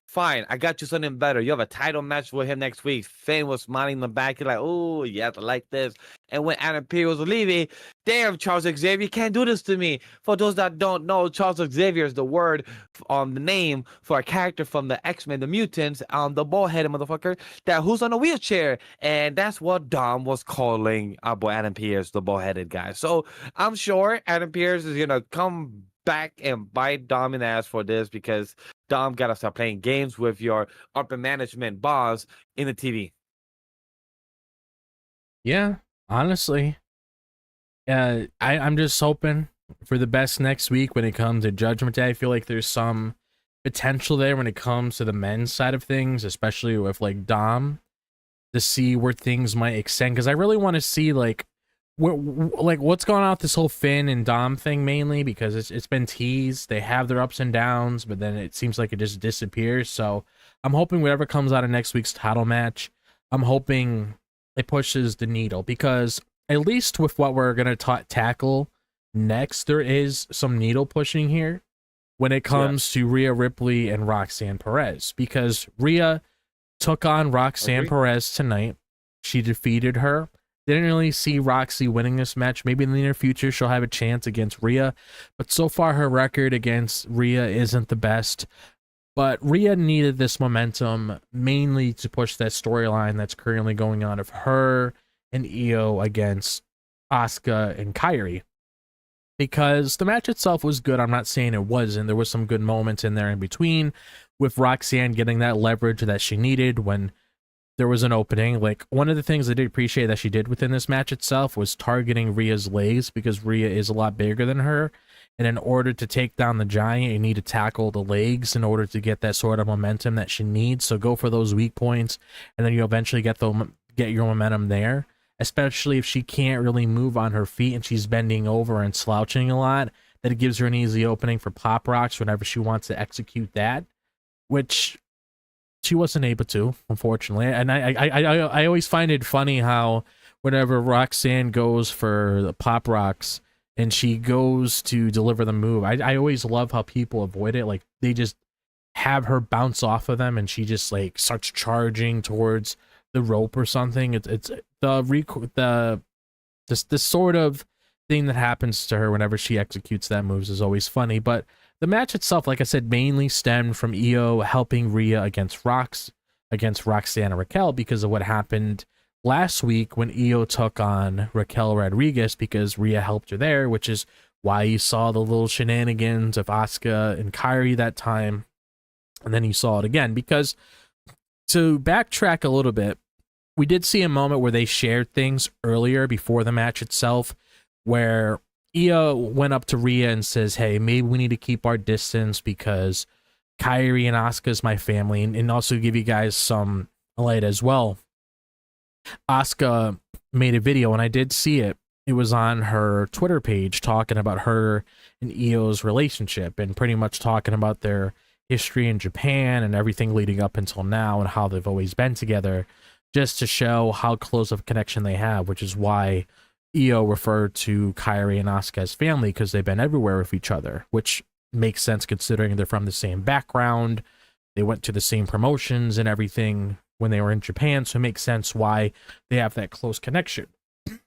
Fine, I got you something better. You have a title match with him next week. Finn was smiling in the back. He's like, oh, yes, I like this. And when Adam Pearce was leaving, damn, Charles Xavier, you can't do this to me. For those that don't know, Charles Xavier is the word on the name for a character from the X-Men, the mutants, the bald-headed motherfucker that who's on a wheelchair. And that's what Dom was calling our boy Adam Pearce, the bald-headed guy. So I'm sure Adam Pearce is going to come back and bite Dom in the ass for this because Dom gotta start playing games with your upper management boss in the TV. Yeah, honestly. I'm just hoping for the best next week when it comes to Judgment Day. I feel like there's some potential there when it comes to the men's side of things, especially with like Dom, to see where things might extend. Because I really want to see like what's going on with this whole Finn and Dom thing mainly, because it's been teased. They have their ups and downs, but then it seems like it just disappears. So I'm hoping whatever comes out of next week's title match, I'm hoping it pushes the needle, because at least with what we're gonna tackle next, there is some needle pushing here when it comes to Rhea Ripley and Roxanne Perez, because Rhea took on Roxanne Perez tonight. She defeated her. Didn't really see Roxy winning this match. Maybe in the near future she'll have a chance against Rhea, but so far her record against Rhea isn't the best. But Rhea needed this momentum mainly to push that storyline that's currently going on of her and Io against Asuka and Kairi. Because the match itself was good. I'm not saying it wasn't. There was some good moments in there in between, with Roxanne getting that leverage that she needed when there was an opening. Like, one of the things I did appreciate that she did within this match itself was targeting Rhea's legs, because Rhea is a lot bigger than her. And in order to take down the giant, you need to tackle the legs in order to get that sort of momentum that she needs. So go for those weak points, and then you eventually get your momentum there. Especially if she can't really move on her feet and she's bending over and slouching a lot, that it gives her an easy opening for pop rocks whenever she wants to execute that, which she wasn't able to, unfortunately. And I always find it funny how whenever Roxanne goes for the pop rocks and she goes to deliver the move, I always love how people avoid it. Like, they just have her bounce off of them and she just like starts charging towards the rope or something. It's this sort of thing that happens to her whenever she executes that moves is always funny. But the match itself, like I said, mainly stemmed from Io helping Rhea against Roxanne and Raquel because of what happened last week when Io took on Raquel Rodriguez, because Rhea helped her there, which is why you saw the little shenanigans of Asuka and Kairi that time. And then you saw it again, because to backtrack a little bit, we did see a moment where they shared things earlier before the match itself, where Io went up to Rhea and says, hey, maybe we need to keep our distance because Kairi and Asuka is my family. And also give you guys some light as well. Asuka made a video, and I did see it. It was on her Twitter page talking about her and Io's relationship and pretty much talking about their history in Japan and everything leading up until now and how they've always been together, just to show how close of a connection they have, which is why Io referred to Kairi and Asuka as family, because they've been everywhere with each other, which makes sense considering they're from the same background. They went to the same promotions and everything when they were in Japan, so it makes sense why they have that close connection,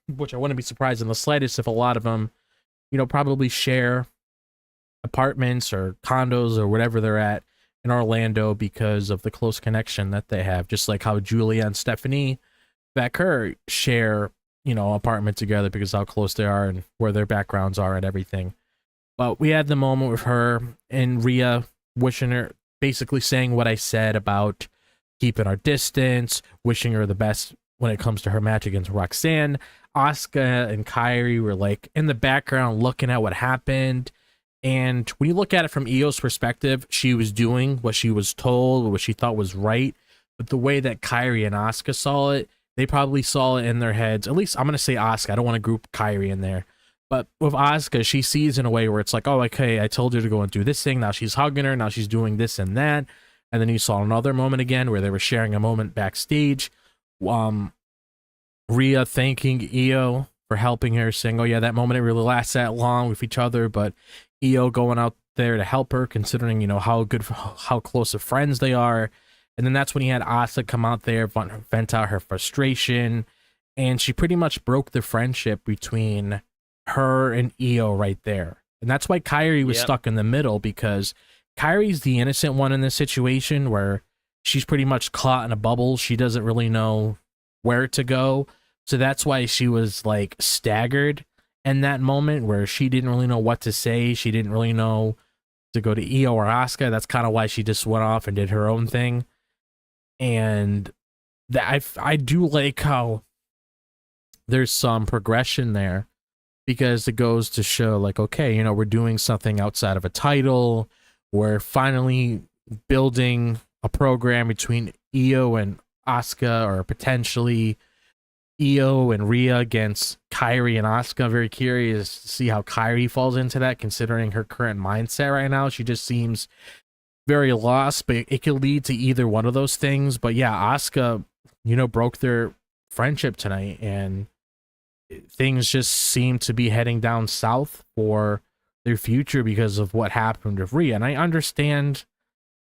which I wouldn't be surprised in the slightest if a lot of them, probably share apartments or condos or whatever they're at in Orlando because of the close connection that they have, just like how Julia and Stephanie Becker share, apartment together because how close they are and where their backgrounds are and everything. But we had the moment with her and Rhea wishing her, basically saying what I said about keeping our distance, wishing her the best when it comes to her match against Roxanne. Asuka and Kairi were like in the background looking at what happened. And when you look at it from Io's perspective, she was doing what she was told, what she thought was right. But the way that Kairi and Asuka saw it, they probably saw it in their heads. At least I'm going to say Asuka. I don't want to group Kairi in there. But with Asuka, she sees in a way where it's like, oh, okay, I told her to go and do this thing. Now she's hugging her. Now she's doing this and that. And then you saw another moment again where they were sharing a moment backstage. Rhea thanking Io for helping her, saying, oh, yeah, that moment didn't really last that long with each other. But Io going out there to help her, considering, how close of friends they are. And then that's when he had Asuka come out there, vent out her frustration. And she pretty much broke the friendship between her and Io right there. And that's why Kairi was stuck in the middle, because Kairi's the innocent one in this situation where she's pretty much caught in a bubble. She doesn't really know where to go. So that's why she was like staggered in that moment where she didn't really know what to say. She didn't really know to go to Io or Asuka. That's kind of why she just went off and did her own thing. And I do like how there's some progression there, because it goes to show like, okay, we're doing something outside of a title. We're finally building a program between Io and Asuka, or potentially Io and Rhea against Kairi and Asuka. I'm very curious to see how Kairi falls into that, considering her current mindset right now. She just seems very lost, but it could lead to either one of those things. But yeah, Asuka, broke their friendship tonight, and things just seem to be heading down south for their future because of what happened with Rhea. And I understand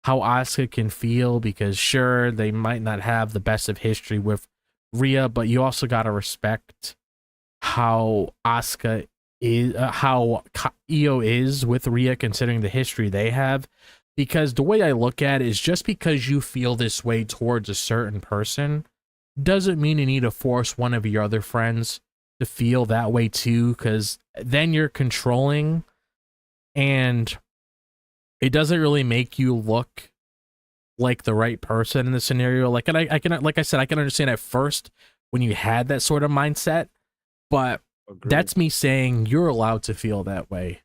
how Asuka can feel, because sure, they might not have the best of history with Rhea, but you also got to respect how Asuka is, how Io is with Rhea, considering the history they have. Because the way I look at it is, just because you feel this way towards a certain person doesn't mean you need to force one of your other friends to feel that way too, because then you're controlling, and it doesn't really make you look like the right person in the scenario. Like, and I can, like I said, I can understand at first when you had that sort of mindset, but that's me saying you're allowed to feel that way.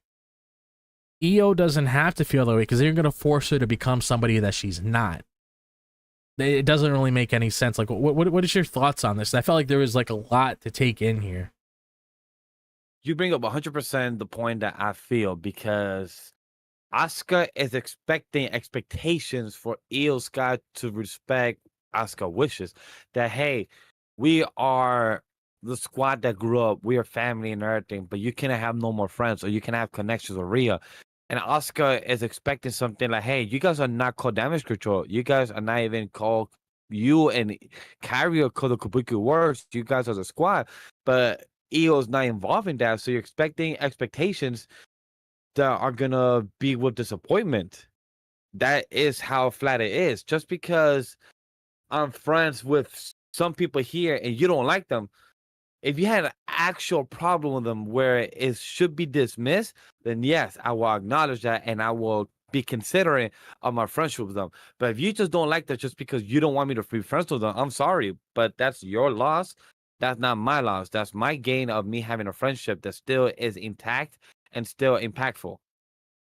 Io doesn't have to feel that way, because they're going to force her to become somebody that she's not. It doesn't really make any sense. Like, what is your thoughts on this? I felt like there was like a lot to take in here. You bring up 100% the point that I feel, because Asuka is expecting expectations for Io Sky to respect Asuka wishes. That, hey, we are the squad that grew up, we are family and everything, but you cannot have no more friends, or you can have connections with Rhea. And Asuka is expecting something like, hey, you guys are not called Damage Control. You guys are not even called, you and Kairi are called the Kabuki Warriors. You guys are the squad. But Io's not involved in that. So you're expecting expectations that are going to be with disappointment. That is how flat it is. Just because I'm friends with some people here and you don't like them, if you had an actual problem with them where it should be dismissed, then yes, I will acknowledge that and I will be considerate of my friendship with them. But if you just don't like that just because you don't want me to be friends with them, I'm sorry, but that's your loss. That's not my loss. That's my gain of me having a friendship that still is intact and still impactful.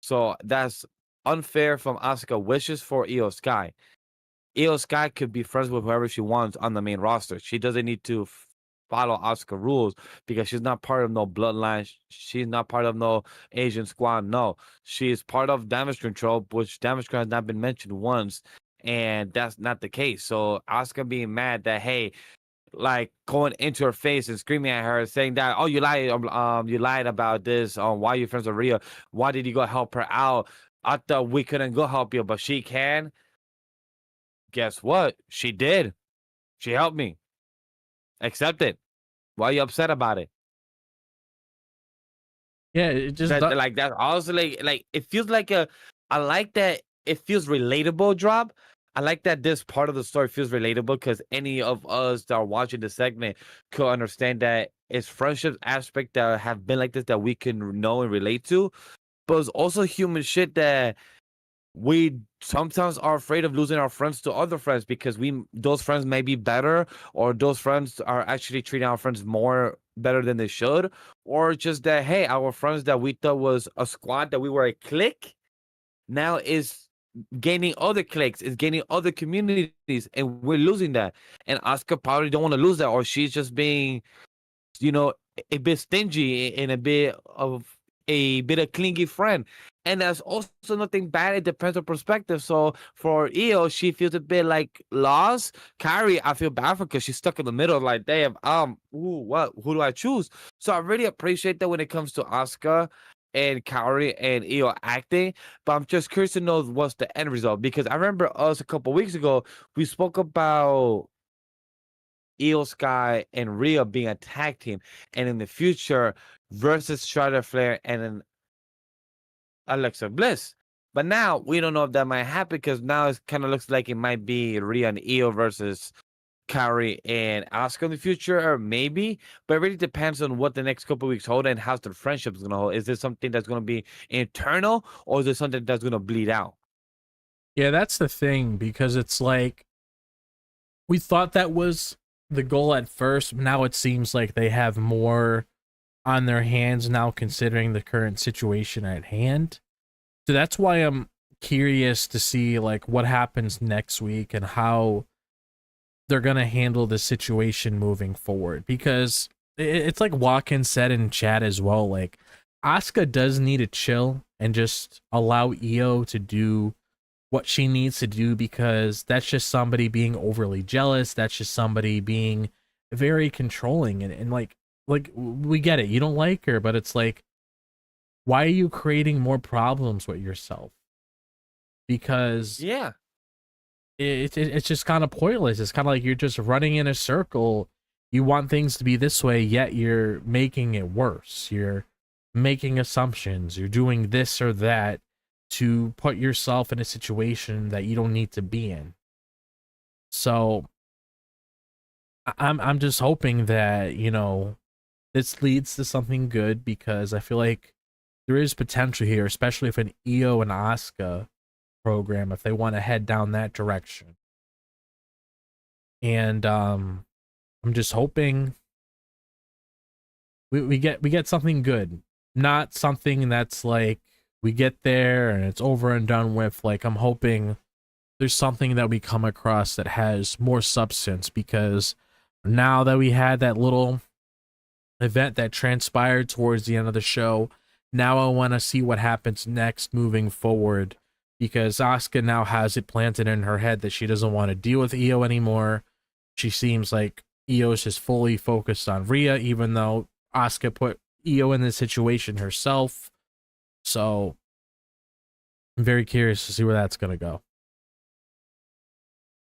So that's unfair from Asuka wishes for Io Sky. Io Sky could be friends with whoever she wants on the main roster. She doesn't need to follow Asuka rules, because she's not part of no bloodline. She's not part of no Asian squad. No, she's part of Damage Control, which Damage Control has not been mentioned once, and that's not the case. So Asuka being mad that, hey, like going into her face and screaming at her, saying that, oh, you lied about this. Why are you friends with Rhea? Why did you go help her out? I thought we couldn't go help you, but she can. Guess what? She did. She helped me. Accept it. Why are you upset about it? Yeah, it just like that. Also, like it feels like I like that it feels relatable. Drop. I like that this part of the story feels relatable, because any of us that are watching the segment could understand that it's friendship aspect that have been like this that we can know and relate to, but it's also human shit that we sometimes are afraid of losing our friends to other friends, because those friends may be better, or those friends are actually treating our friends more better than they should, or just that, hey, our friends that we thought was a squad, that we were a clique, now is gaining other cliques, is gaining other communities, and we're losing that. And Asuka probably don't want to lose that, or she's just being, a bit stingy and a bit of clingy friend. And that's also nothing bad. It depends on perspective. So for Io, she feels a bit like lost. Kyrie, I feel bad for because she's stuck in the middle. Like, damn, who do I choose? So I really appreciate that when it comes to Asuka and Kyrie and Io acting. But I'm just curious to know what's the end result, because I remember us a couple weeks ago, we spoke about Io Sky and Rhea being a tag team, and in the future versus Charlotte Flair and then Alexa Bliss. But now we don't know if that might happen, because now it kind of looks like it might be Rhea and Io versus Kyrie and Asuka in the future, or maybe. But it really depends on what the next couple of weeks hold and how the friendship is going to hold. Is this something that's going to be internal, or is it something that's going to bleed out? Yeah, that's the thing, because it's like we thought that was the goal at first. Now it seems like they have more on their hands now, considering the current situation at hand. So that's why I'm curious to see like what happens next week and how they're gonna handle the situation moving forward. Because it's like Watkins said in chat as well, like Asuka does need to chill and just allow Io to do what she needs to do, because that's just somebody being overly jealous. That's just somebody being very controlling, and like we get it, you don't like her, but it's like, why are you creating more problems with yourself? Because Yeah. it's just kind of pointless. It's kind of like you're just running in a circle. You want things to be this way, yet you're making it worse. You're making assumptions. You're doing this or that to put yourself in a situation that you don't need to be in. So I'm just hoping that, you know, this leads to something good, because I feel like there is potential here, especially if an Io and Asuka program, if they want to head down that direction. And I'm just hoping we get something good, not something that's like we get there and it's over and done with. Like, I'm hoping there's something that we come across that has more substance, because now that we had that little event that transpired towards the end of the show, now I want to see what happens next moving forward, because Asuka now has it planted in her head that she doesn't want to deal with Io anymore. She seems like Io's just fully focused on Rhea, even though Asuka put Io in this situation herself. So I'm very curious to see where that's going to go.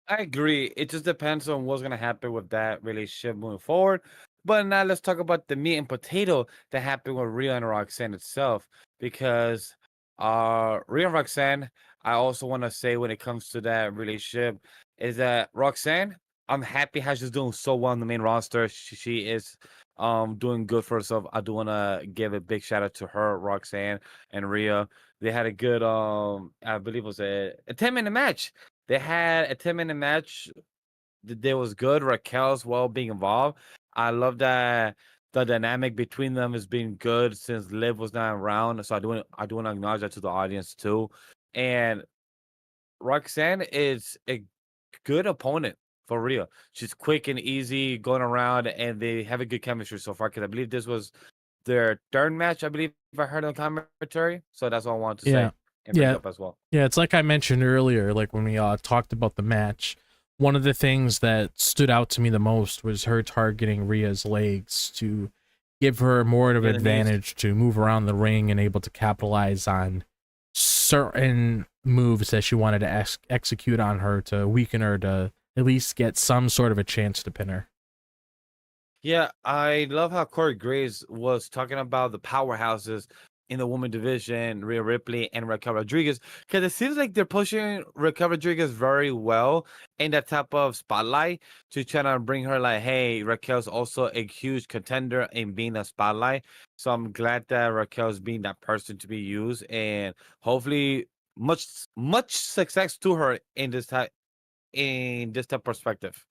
I agree. It just depends on what's gonna happen with that relationship moving forward. But now let's talk about the meat and potato that happened with Rhea and Roxanne itself. Because Rhea and Roxanne, I also want to say when it comes to that relationship, is that Roxanne, I'm happy how she's doing so well on the main roster. She is doing good for herself. I do want to give a big shout out to her, Roxanne and Rhea. They had a good I believe it was a 10-minute match. They had a 10-minute match that was good. Raquel's well being involved. I love that the dynamic between them has been good since Liv was not around. So I do want to acknowledge that to the audience too. And Roxanne is a good opponent for Rhea. She's quick and easy going around, and they have a good chemistry so far. Because I believe this was their third match, I believe, if I heard on commentary. So that's all I wanted to say and bring up as well. Yeah, it's like I mentioned earlier, like when we talked about the match, one of the things that stood out to me the most was her targeting Rhea's legs to give her more of an advantage to move around the ring and able to capitalize on certain moves that she wanted to execute on her to weaken her, to at least get some sort of a chance to pin her. Yeah, I love how Corey Graves was talking about the powerhouses in the woman division, Rhea Ripley and Raquel Rodriguez, because it seems like they're pushing Raquel Rodriguez very well in that type of spotlight to try to bring her like, hey, Raquel's also a huge contender in being a spotlight. So I'm glad that Raquel's being that person to be used, and hopefully much success to her in this type perspective.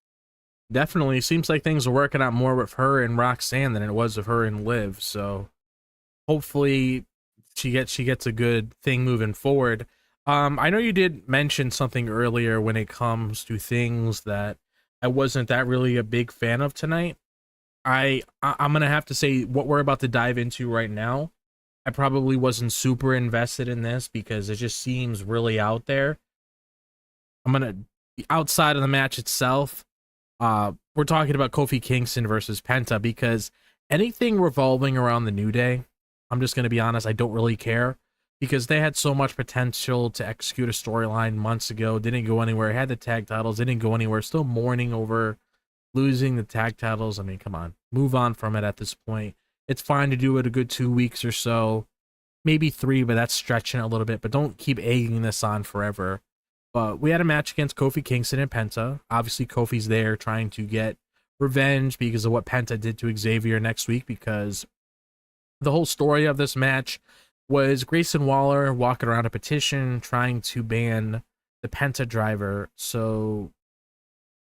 Definitely seems like things are working out more with her and Roxanne than it was with her and Liv. So hopefully she gets a good thing moving forward. I know you did mention something earlier when it comes to things that I wasn't that really a big fan of tonight. I'm gonna have to say what we're about to dive into right now. I probably wasn't super invested in this because it just seems really out there. I'm gonna outside of the match itself. We're talking about Kofi Kingston versus Penta because anything revolving around the New Day, I'm just gonna be honest, I don't really care because they had so much potential to execute a storyline months ago. Didn't go anywhere. Had the tag titles. Didn't go anywhere. Still mourning over losing the tag titles. I mean, come on, move on from it at this point. It's fine to do it a good 2 weeks or so, maybe 3, but that's stretching it a little bit. But don't keep egging this on forever. But we had a match against Kofi Kingston and Penta. Obviously, Kofi's there trying to get revenge because of what Penta did to Xavier next week, because the whole story of this match was Grayson Waller walking around a petition trying to ban the Penta driver, so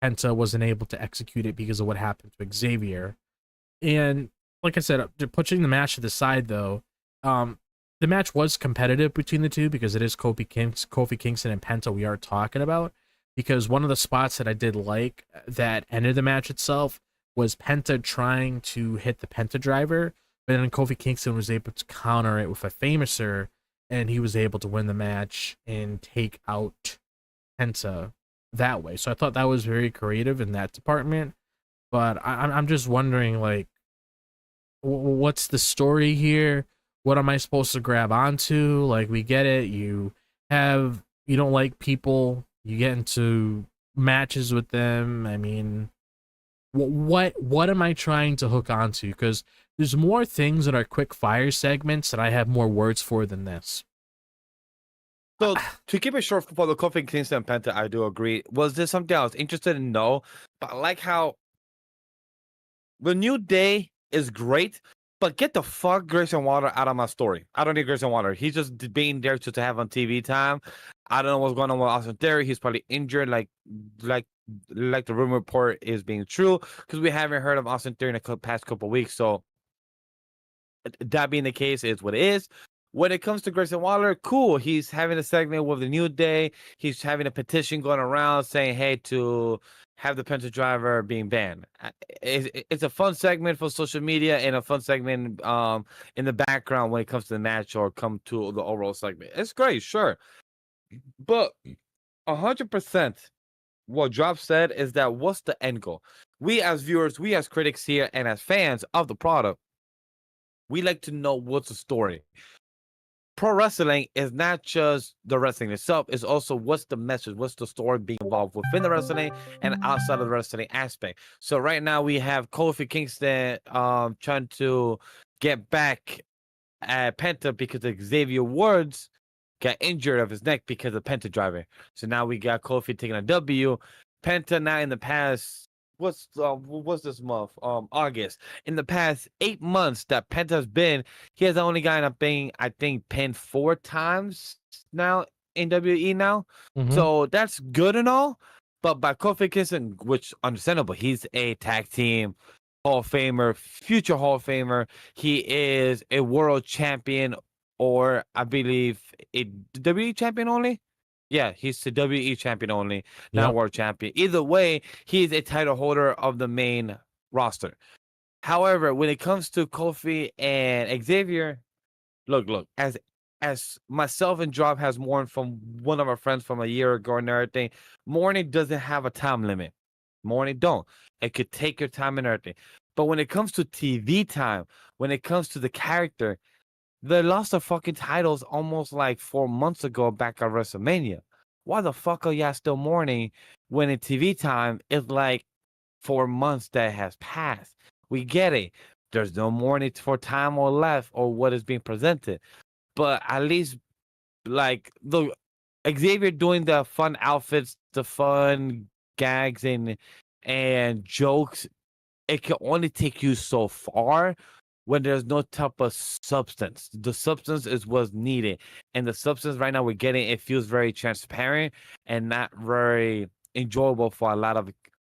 Penta wasn't able to execute it because of what happened to Xavier. And like I said, pushing the match to the side, though, the match was competitive between the two because it is Kofi Kingston and Penta we are talking about. Because one of the spots that I did like that ended the match itself was Penta trying to hit the Penta driver, but then Kofi Kingston was able to counter it with a Famouser, and he was able to win the match and take out Penta that way. So I thought that was very creative in that department. But I'm just wondering, like, what's the story here? What am I supposed to grab onto? Like, we get it. You don't like people. You get into matches with them. I mean, what am I trying to hook onto? Because there's more things in our quick fire segments that I have more words for than this. So to keep it short for the Kofi Kingston and Penta, I do agree. Was this something I was interested in? No, but I like how the New Day is great, but get the fuck Grayson Waller out of my story. I don't need Grayson Waller. He's just being there to have on TV time. I don't know what's going on with Austin Theory. He's probably injured, like the rumor report is being true, because we haven't heard of Austin Theory in the past couple of weeks. So that being the case, is what it is. When it comes to Grayson Waller, cool. He's having a segment with the New Day. He's having a petition going around saying, hey, to have the Penta driver being banned. It's a fun segment for social media and a fun segment in the background when it comes to the match or come to the overall segment. It's great, sure. But 100% what Drop said is that what's the end goal? We as viewers, we as critics here, and as fans of the product, we like to know what's the story. Pro wrestling is not just the wrestling itself, it's also what's the message, what's the story being involved within the wrestling and outside of the wrestling aspect. So right now we have Kofi Kingston trying to get back at Penta because Xavier Woods got injured of his neck because of Penta driving. So now we got Kofi taking a W. Penta now in the past, what's this month? August. In the past 8 months that Penta's been, he has only gotten up being, I think, pinned 4 times now in WWE now. Mm-hmm. So that's good and all. But by Kofi Kingston, which understandable, he's a tag team Hall of Famer, future Hall of Famer. He is a world champion, or I believe a WWE champion only. Yeah, he's the WWE champion only, not world champion. Either way, he's a title holder of the main roster. However, when it comes to Kofi and Xavier, look, as myself and Drop has mourned from one of our friends from a year ago and everything, mourning doesn't have a time limit. Mourning don't. It could take your time and everything. But when it comes to TV time, when it comes to the character, they lost their fucking titles almost like 4 months ago back at WrestleMania. Why the fuck are y'all still mourning when in TV time it's like 4 months that has passed? We get it. There's no mourning for time or left or what is being presented. But at least, like, the Xavier doing the fun outfits, the fun gags and jokes, it can only take you so far when there's no type of substance. The substance is what's needed. And the substance right now we're getting, it feels very transparent and not very enjoyable for a lot of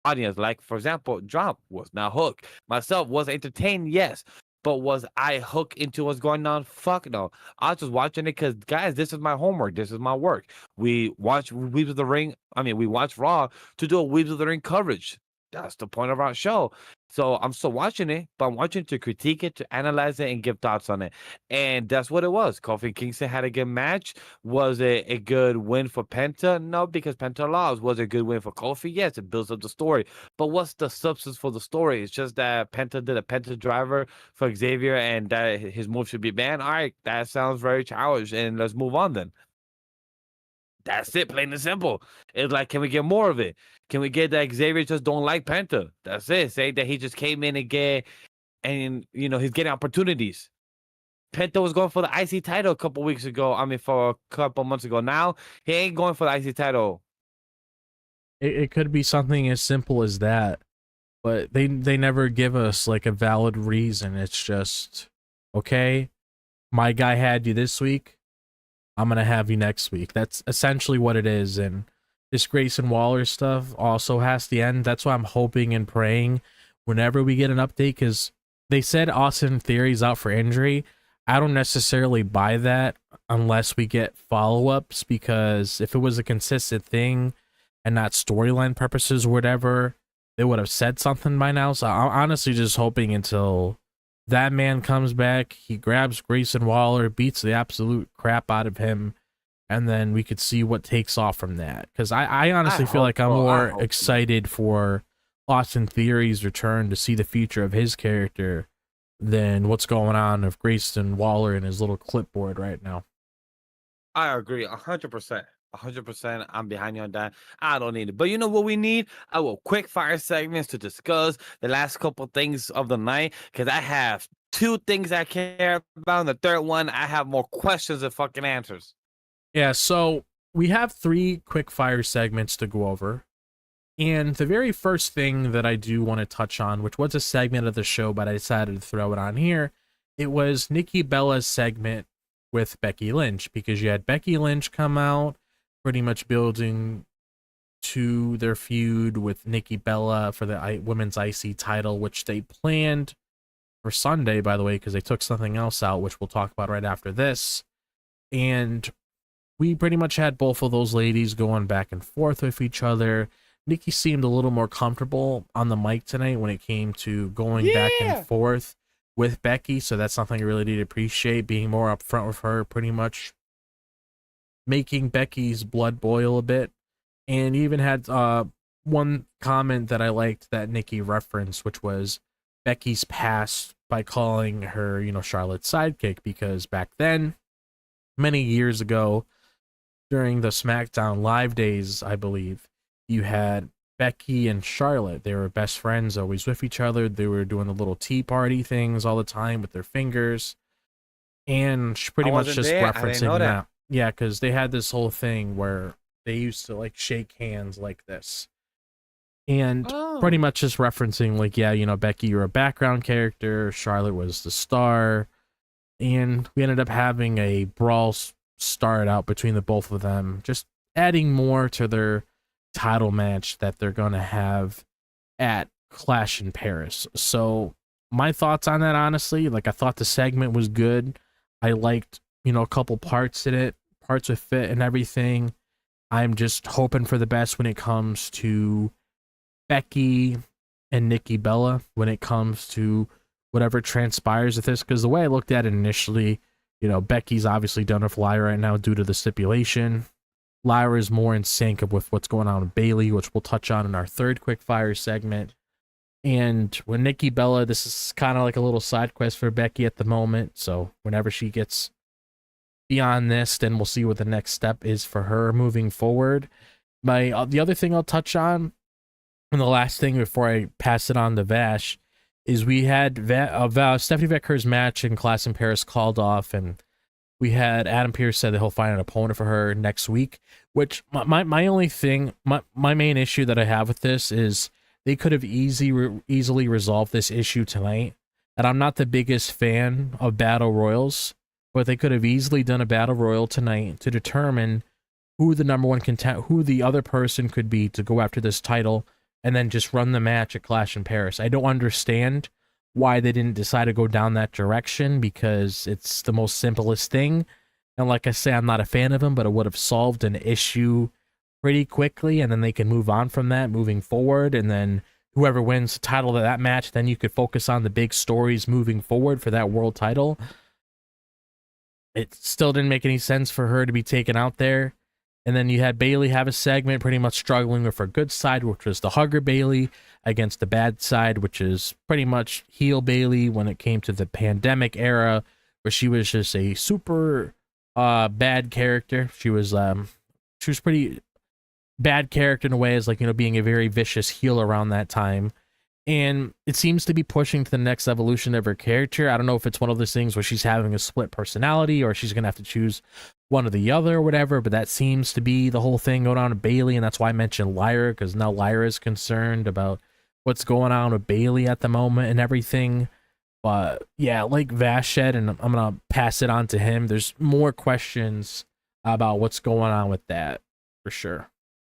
audience. Like, for example, Drop was not hooked. Myself was entertained, yes. But was I hooked into what's going on? Fuck no. I was just watching it because, guys, this is my homework. This is my work. We watch Weebs of the Ring. I mean, we watch Raw to do a Weebs of the Ring coverage. That's the point of our show. So I'm still watching it, but I'm watching to critique it, to analyze it, and give thoughts on it. And that's what it was. Kofi Kingston had a good match. Was it a good win for Penta? No, because Penta lost. Was it a good win for Kofi? Yes, it builds up the story. But what's the substance for the story? It's just that Penta did a Penta driver for Xavier and that his move should be banned. All right, that sounds very childish. And let's move on then. That's it, plain and simple. It's like, can we get more of it? Can we get that Xavier just don't like Penta? That's it. Say that he just came in and he's getting opportunities. Penta was going for the IC title a couple weeks ago. I mean, for a couple months ago. Now he ain't going for the IC title. It could be something as simple as that, but they never give us like a valid reason. It's just, okay, my guy had you this week, I'm gonna have you next week. That's essentially what it is. And this Grayson Waller stuff also has to end. That's why I'm hoping and praying whenever we get an update, because they said Austin Theory's out for injury. I don't necessarily buy that unless we get follow-ups, because if it was a consistent thing and not storyline purposes or whatever, they would have said something by now. So I'm honestly just hoping until that man comes back, he grabs Grayson Waller, beats the absolute crap out of him, and then we could see what takes off from that. Because I honestly feel like I'm more excited for Austin Theory's return to see the future of his character than what's going on of Grayson Waller and his little clipboard right now. I agree 100%. 100%. I'm behind you on that. I don't need it. But you know what we need? Our quick fire segments to discuss the last couple things of the night. Because I have 2 things I care about. And the third one, I have more questions than fucking answers. Yeah, so we have 3 quick fire segments to go over. And the very first thing that I do want to touch on, which was a segment of the show, but I decided to throw it on here, it was Nikki Bella's segment with Becky Lynch, because you had Becky Lynch come out, pretty much building to their feud with Nikki Bella for the women's IC title, which they planned for Sunday, by the way, because they took something else out, which we'll talk about right after this. And we pretty much had both of those ladies going back and forth with each other. Nikki seemed a little more comfortable on the mic tonight when it came to going back and forth with Becky, so that's something I really did appreciate, being more upfront with her, pretty much making Becky's blood boil a bit. And even had one comment that I liked that Nikki referenced, which was Becky's past by calling her, Charlotte's sidekick, because back then, many years ago, during the SmackDown Live days, I believe, you had Becky and Charlotte. They were best friends, always with each other. They were doing the little tea party things all the time with their fingers. And she pretty much just referencing that. Yeah, because they had this whole thing where they used to like shake hands like this. And pretty much just referencing like, Becky, you're a background character. Charlotte was the star. And we ended up having a brawl start out between the both of them, just adding more to their title match that they're going to have at Clash in Paris. So my thoughts on that, honestly, like I thought the segment was good. I liked, a couple parts in it, parts with fit and everything. I'm just hoping for the best when it comes to Becky and Nikki Bella, when it comes to whatever transpires with this, because the way I looked at it initially, Becky's obviously done her fly right now due to the stipulation. Lyra is more in sync with what's going on with Bayley, which we'll touch on in our third quickfire segment. And with Nikki Bella, this is kind of like a little side quest for Becky at the moment. So whenever she gets beyond this, then we'll see what the next step is for her moving forward. The other thing I'll touch on, and the last thing before I pass it on to Vash, is we had Stephanie Vecker's match in Clash in Paris called off, and we had Adam Pearce said that he'll find an opponent for her next week, which my only thing, my main issue that I have with this is they could have easily resolved this issue tonight. And I'm not the biggest fan of battle royals, but they could have easily done a battle royal tonight to determine who the number one who the other person could be to go after this title, and then just run the match at Clash in Paris. I don't understand why they didn't decide to go down that direction, because it's the most simplest thing. And like I say, I'm not a fan of them, but it would have solved an issue pretty quickly, and then they can move on from that moving forward. And then whoever wins the title of that match, then you could focus on the big stories moving forward for that world title. It still didn't make any sense for her to be taken out there. And then you had Bayley have a segment pretty much struggling with her good side, which was the hugger Bayley, against the bad side, which is pretty much heel Bayley when it came to the pandemic era, where she was just a super bad character. She was pretty bad character in a way, as like, you know, being a very vicious heel around that time. And it seems to be pushing to the next evolution of her character. I don't know if it's one of those things where she's having a split personality or she's going to have to choose one or the other or whatever, but that seems to be the whole thing going on with Bayley, and that's why I mentioned Lyra, because now Lyra is concerned about what's going on with Bayley at the moment and everything. But yeah, like Vash said, and I'm going to pass it on to him, there's more questions about what's going on with that, for sure.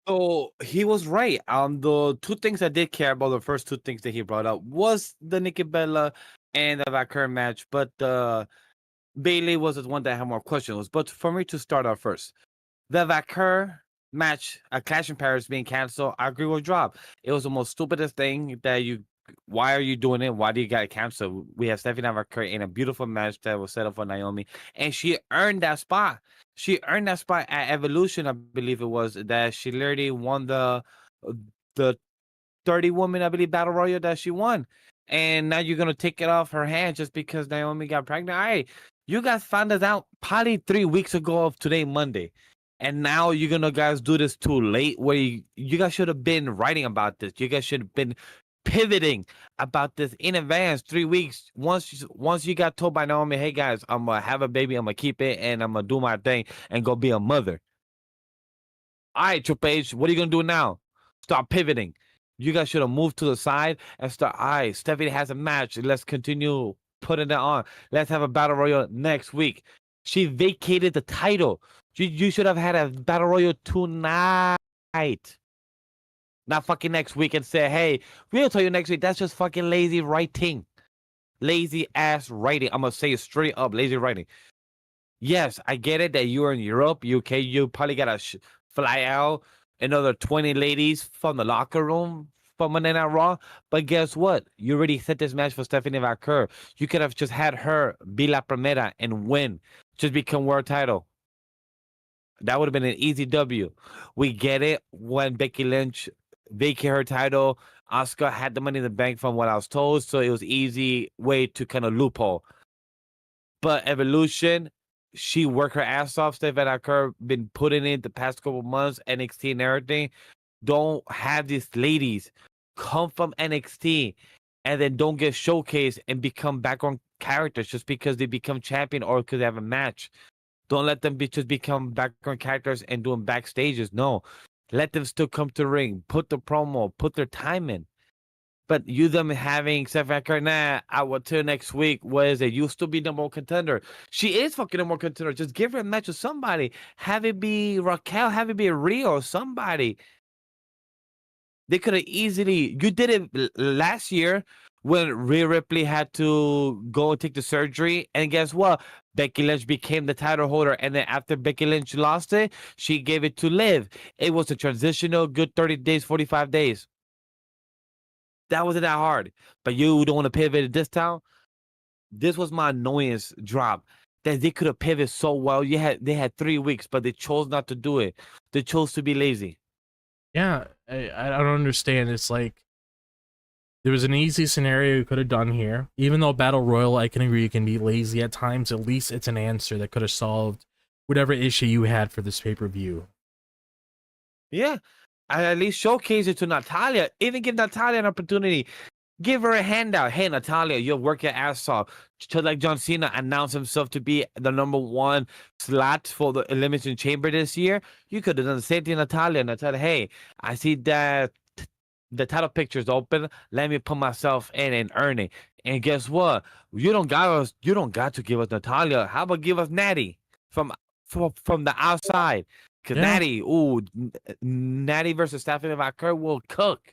So he was right. The two things I did care about, the first two things that he brought up, was the Nikki Bella and the Vacker match, but Bayley was the one that had more questions. But for me to start off first, the Vacker match, a Clash in Paris being canceled, I agree with Drop. It was the most stupidest thing that why are you doing it? Why do you got it canceled? We have Stephanie Vacker in a beautiful match that was set up for Naomi, and she earned that spot. She earned that spot at Evolution, I believe it was, that she literally won the 30 woman, I believe, battle royal that she won. And now you're gonna take it off her hand just because Naomi got pregnant. All right, you guys found us out probably 3 weeks ago of today, Monday. And now you're gonna guys do this too late, where you guys should have been writing about this. You guys should have been pivoting about this in advance, 3 weeks. Once you got told by Naomi, hey guys, I'm gonna have a baby, I'm gonna keep it, and I'm gonna do my thing and go be a mother. All right, Triple H, what are you gonna do now? Start pivoting. You guys should have moved to the side and start. All right, Stephanie has a match. Let's continue putting it on. Let's have a battle royal next week. She vacated the title. You should have had a battle royal tonight. Not fucking next week and say, hey, we'll tell you next week. That's just fucking lazy writing. Lazy ass writing. I'm going to say it straight up. Lazy writing. Yes, I get it that you're in Europe, UK. You probably got to fly out another 20 ladies from the locker room from Monday Night Raw. But guess what? You already set this match for Stephanie Vacker. You could have just had her be La Primera and win. Just become world title. That would have been an easy W. We get it when Becky Lynch vacate her title. Asuka had the money in the bank from what I was told, so it was easy way to kind of loophole. But Evolution, she worked her ass off. Stephanie Vacker been putting in the past couple months, NXT and everything. Don't have these ladies come from NXT and then don't get showcased and become background characters just because they become champion or because they have a match. Don't let them just become background characters and doing backstages. No. Let them still come to the ring, put the promo, put their time in. But you them having Stephanie Vacker, nah, I will till next week. What is it? You'll still be number one contender. She is fucking number one contender. Just give her a match with somebody. Have it be Raquel, have it be Rhea or somebody. They could have easily, you did it last year when Rhea Ripley had to go and take the surgery. And guess what? Becky Lynch became the title holder. And then after Becky Lynch lost it, she gave it to Liv. It was a transitional good 30 days, 45 days. That wasn't that hard. But you don't want to pivot this time? This was my annoyance Drop. That they could have pivoted so well. They had 3 weeks, but they chose not to do it. They chose to be lazy. Yeah, I don't understand. It's like there was an easy scenario you could have done here. Even though Battle Royal, I can agree, you can be lazy at times. At least it's an answer that could have solved whatever issue you had for this pay-per-view. Yeah, I at least showcase it to Natalya. Even give Natalya an opportunity. Give her a handout. Hey, Natalya, you'll work your ass off. Just like John Cena announced himself to be the number one slot for the Elimination Chamber this year. You could have done the same thing, Natalya. Natalya, hey, I see that the title picture's open. Let me put myself in and earn it. And guess what? You don't got to give us Natalya. How about give us Natty from the outside? Because Natty, Natty versus Stephanie Vacker will cook.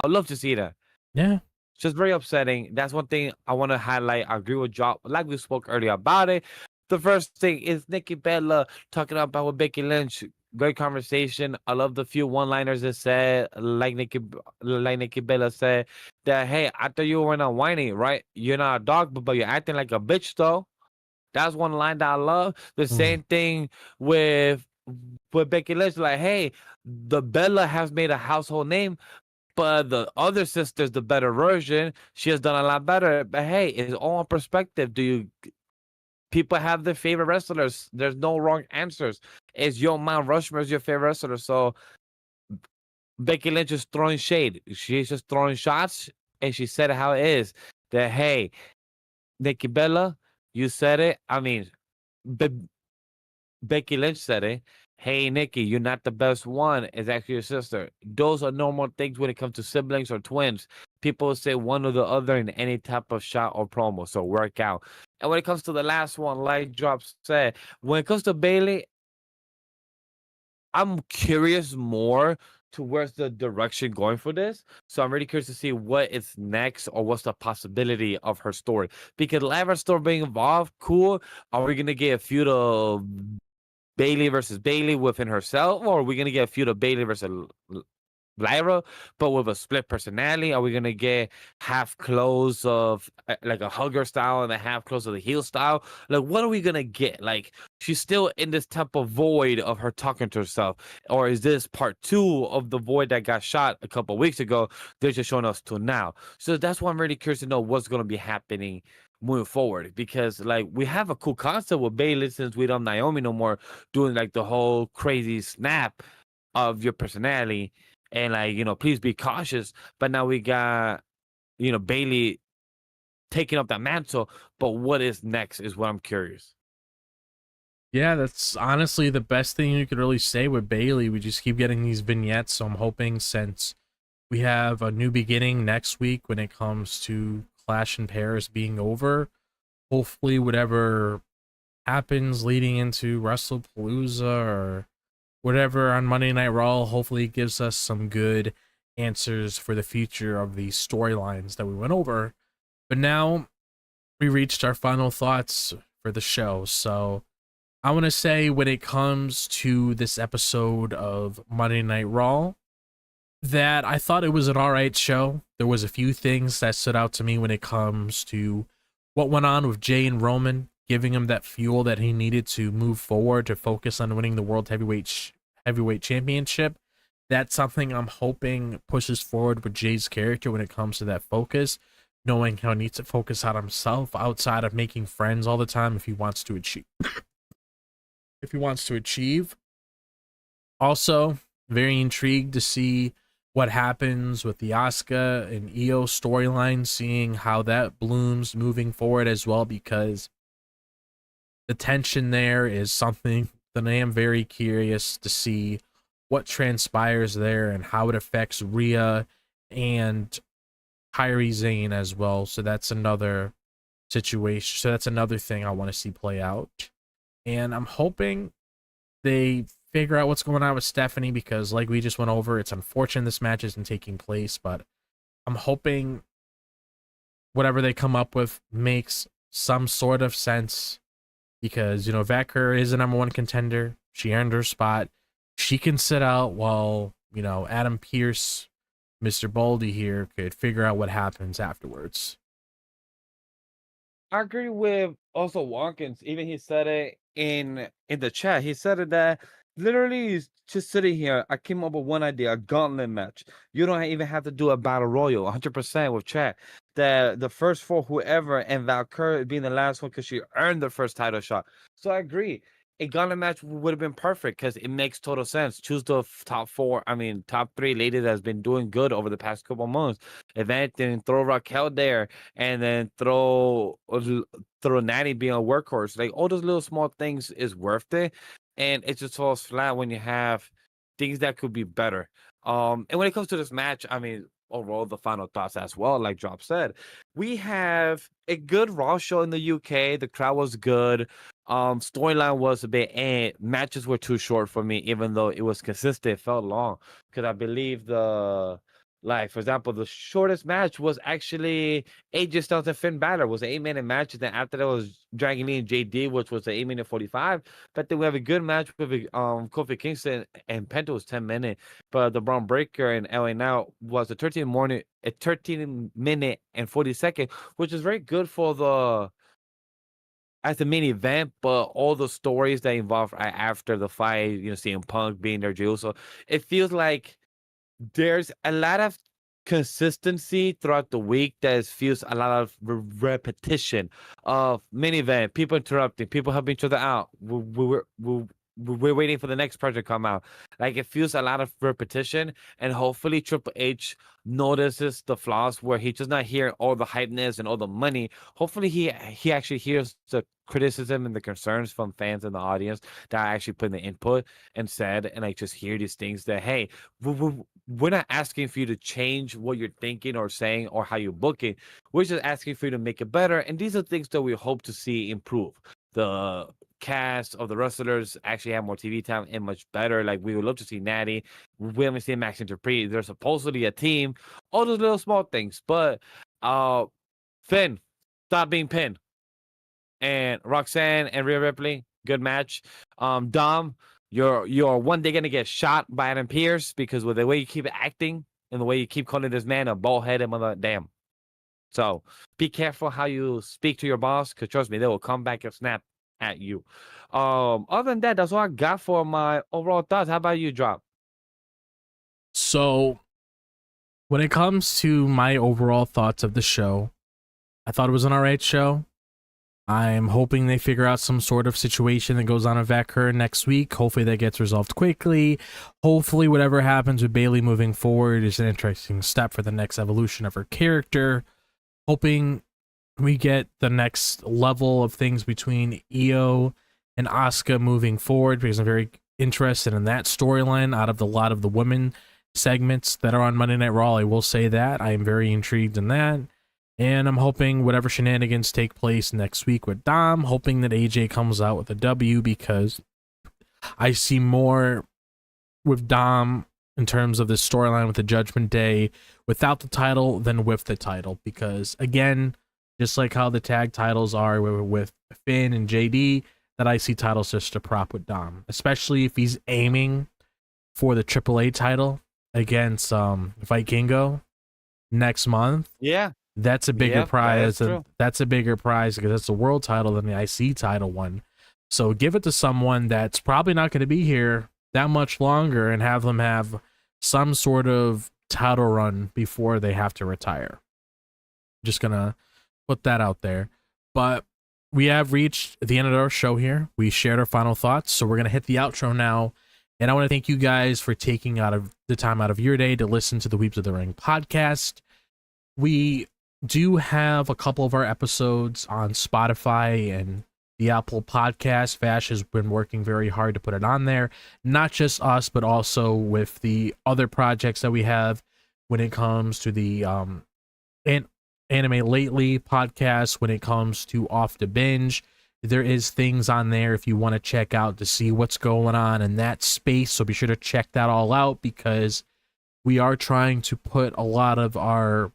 I'd love to see that. Yeah. Just very upsetting. That's one thing I want to highlight. I agree with Job. Like we spoke earlier about it. The first thing is Nikki Bella talking about with Becky Lynch. Great conversation. I love the few one-liners that said, like Nikki Bella said, that hey, I thought you were not whiny, right? You're not a dog, but you're acting like a bitch though. That's one line that I love. The same thing with Becky Lynch, like, hey, the Bella has made a household name, but the other sister's the better version. She has done a lot better. But hey, it's all on perspective. People have their favorite wrestlers? There's no wrong answers. Is your Mount Rushmore your favorite wrestler? So Becky Lynch is throwing shade. She's just throwing shots, and she said it how it is. That hey, Nikki Bella, you said it. I mean, Becky Lynch said it. Hey, Nikki, you're not the best one. It's actually your sister. Those are normal things when it comes to siblings or twins. People say one or the other in any type of shot or promo. So work out. And when it comes to the last one, like Drop said, when it comes to Bayley, I'm curious more to where's the direction going for this. So I'm really curious to see what is next or what's the possibility of her story. Because live her story being involved, cool. Are we gonna get a feud of Bayley versus Bayley within herself, or are we gonna get a feud of Bayley versus Lyra, but with a split personality? Are we gonna get half clothes of like a hugger style and a half clothes of the heel style? Like, what are we gonna get? Like, she's still in this type of void of her talking to herself, or is this part 2 of the void that got shot a couple of weeks ago? They're just showing us to now. So that's why I'm really curious to know what's gonna be happening moving forward, because like we have a cool concept with Bayley since we don't Naomi no more doing like the whole crazy snap of your personality and like, please be cautious. But now we got, Bayley taking up that mantle. But what is next is what I'm curious. Yeah, that's honestly the best thing you could really say with Bayley. We just keep getting these vignettes, so I'm hoping since we have a new beginning next week when it comes to Clash in Paris being over, hopefully whatever happens leading into WrestlePalooza or whatever on Monday Night Raw, hopefully it gives us some good answers for the future of these storylines that we went over. But now we reached our final thoughts for the show. So I want to say when it comes to this episode of Monday Night Raw, that I thought it was an alright show. There was a few things that stood out to me when it comes to what went on with Jay and Roman, giving him that fuel that he needed to move forward to focus on winning the World Heavyweight Championship. That's something I'm hoping pushes forward with Jay's character when it comes to that focus, knowing how he needs to focus on himself outside of making friends all the time if he wants to achieve. Also, very intrigued to see what happens with the Asuka and Io storyline, seeing how that blooms moving forward as well, because the tension there is something that I am very curious to see what transpires there and how it affects Rhea and Kairi Sane as well. So that's another situation. So that's another thing I want to see play out. And I'm hoping they figure out what's going on with Stephanie, because like we just went over, it's unfortunate this match isn't taking place, but I'm hoping whatever they come up with makes some sort of sense, because Vacker is the number 1 contender. She earned her spot. She can sit out while Adam Pearce, Mr. Baldy here, could figure out what happens afterwards. I agree with also Watkins. Even he said it in the chat. He said it that literally he's just sitting here. I came up with one idea: a gauntlet match. You don't even have to do a battle royal. 100% with chat. The first 4, whoever, and Valkyrie being the last one because she earned the first title shot. So I agree. A gauntlet match would have been perfect because it makes total sense. Choose the top 3 ladies that's been doing good over the past couple months. If anything, throw Raquel there, and then throw Natty being a workhorse. Like, all those little small things is worth it, and it just falls flat when you have things that could be better. And when it comes to this match, I mean, overall, the final thoughts as well, like Drop said, we have a good Raw show in the UK. The crowd was good. Storyline was a bit matches were too short for me, even though it was consistent. It felt long because I believe the Like, for example, the shortest match was actually AJ Styles and Finn Balor. It was an 8-minute match. And then after that was Dragon Lee and JD, which was an 8-minute 45. But then we have a good match with Kofi Kingston and Penta was 10-minute. But the Bron Breakker and LA Now was a 13-minute and 40-second, which is very good for the as the main event, but all the stories that involve after the fight, CM Punk being there, Jey Uso, it feels like there's a lot of consistency throughout the week that feels a lot of repetition of main event, people interrupting, people helping each other out. We're waiting for the next project to come out. Like, it feels a lot of repetition, and hopefully Triple H notices the flaws where he does not hear all the hypeness and all the money. Hopefully he actually hears the criticism and the concerns from fans in the audience that I actually put in the input and said, and I just hear these things that, hey, we're not asking for you to change what you're thinking or saying or how you're booking. We're just asking for you to make it better. And these are things that we hope to see improve. The cast of the wrestlers actually have more TV time and much better. Like, we would love to see Natty. We haven't seen Max Interpret. They're supposedly a team. All those little small things. But Finn, stop being pinned. And Roxanne and Rhea Ripley, good match. Dom, you're one day gonna get shot by Adam Pearce because with the way you keep acting and the way you keep calling this man a bald-headed mother, damn. So be careful how you speak to your boss, because trust me, they will come back and snap at you. Other than that, that's all I got for my overall thoughts. How about you, Drop? So when it comes to my overall thoughts of the show, I thought it was an alright show. I'm hoping they figure out some sort of situation that goes on with Vash next week. Hopefully that gets resolved quickly. Hopefully whatever happens with Bayley moving forward is an interesting step for the next evolution of her character. Hoping we get the next level of things between Io and Asuka moving forward, because I'm very interested in that storyline out of a lot of the women segments that are on Monday Night Raw. I will say that. I am very intrigued in that. And I'm hoping whatever shenanigans take place next week with Dom, hoping that AJ comes out with a W, because I see more with Dom in terms of this storyline with the Judgment Day without the title than with the title. Because, again, just like how the tag titles are with Finn and JD, that I see titles just a prop with Dom, especially if he's aiming for the AAA title against Vikingo next month. Yeah. That's a bigger prize. That's a bigger prize because it's a world title than the IC title one. So give it to someone that's probably not going to be here that much longer, and have them have some sort of title run before they have to retire. Just going to put that out there. But we have reached the end of our show here. We shared our final thoughts, so we're going to hit the outro now. And I want to thank you guys for taking out of the time out of your day to listen to the Weebs of the Ring podcast. We do have a couple of our episodes on Spotify and the Apple Podcast. Vash has been working very hard to put it on there. Not just us, but also with the other projects that we have when it comes to the Anime Lately podcast, when it comes to Off the Binge. There is things on there if you want to check out to see what's going on in that space. So be sure to check that all out, because we are trying to put a lot of our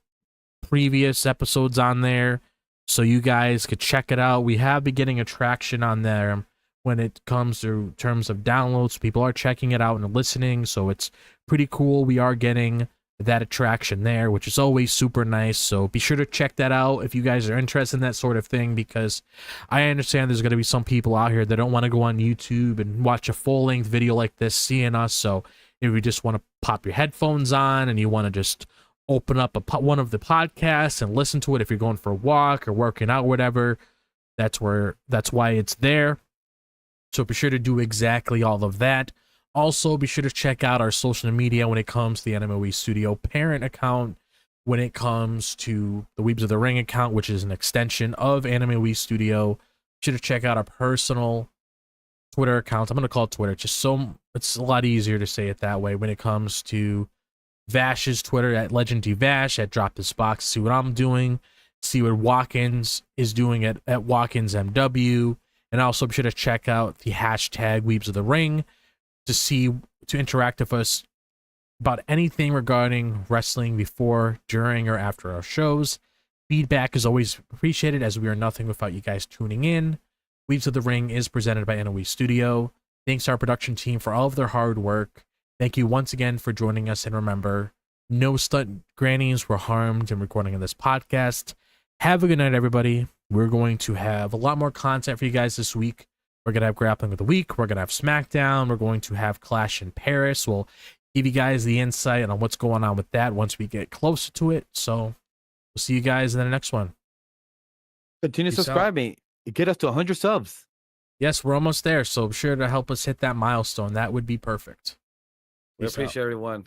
previous episodes on there so you guys could check it out. We have been getting a traction on there when it comes to terms of downloads. People are checking it out and listening, so it's pretty cool. We are getting that attraction there, which is always super nice. So be sure to check that out if you guys are interested in that sort of thing, because I understand there's going to be some people out here that don't want to go on YouTube and watch a full-length video like this seeing us. So if you just want to pop your headphones on and you want to just open up one of the podcasts and listen to it if you're going for a walk or working out, whatever, that's why it's there. So be sure to do exactly all of that. Also, be sure to check out our social media when it comes to the AniMa W3 Studio parent account, when it comes to the Weebs of the Ring account, which is an extension of AniMa W3 Studio. Be sure to check out our personal Twitter accounts. I'm going to call it Twitter. It's a lot easier to say it that way. When it comes to Vash's Twitter, at LegendDVash, at Drop This Box, see what I'm doing, see what Watkins is doing at WatkinsMW, and also be sure to check out the hashtag Weebs of the Ring to interact with us about anything regarding wrestling before, during, or after our shows. Feedback is always appreciated, as we are nothing without you guys tuning in. Weebs of the Ring is presented by AniMa W3 Studio. Thanks to our production team for all of their hard work. Thank you once again for joining us, and remember, no stunt grannies were harmed in recording of this podcast. Have a good night, everybody. We're going to have a lot more content for you guys this week. We're going to have Grappling of the Week. We're going to have SmackDown. We're going to have Clash in Paris. We'll give you guys the insight on what's going on with that once we get closer to it. So we'll see you guys in the next one. Continue Peace out. subscribing. Get us to 100 subs. Yes, we're almost there. So be sure to help us hit that milestone. That would be perfect. We Peace out. appreciate everyone.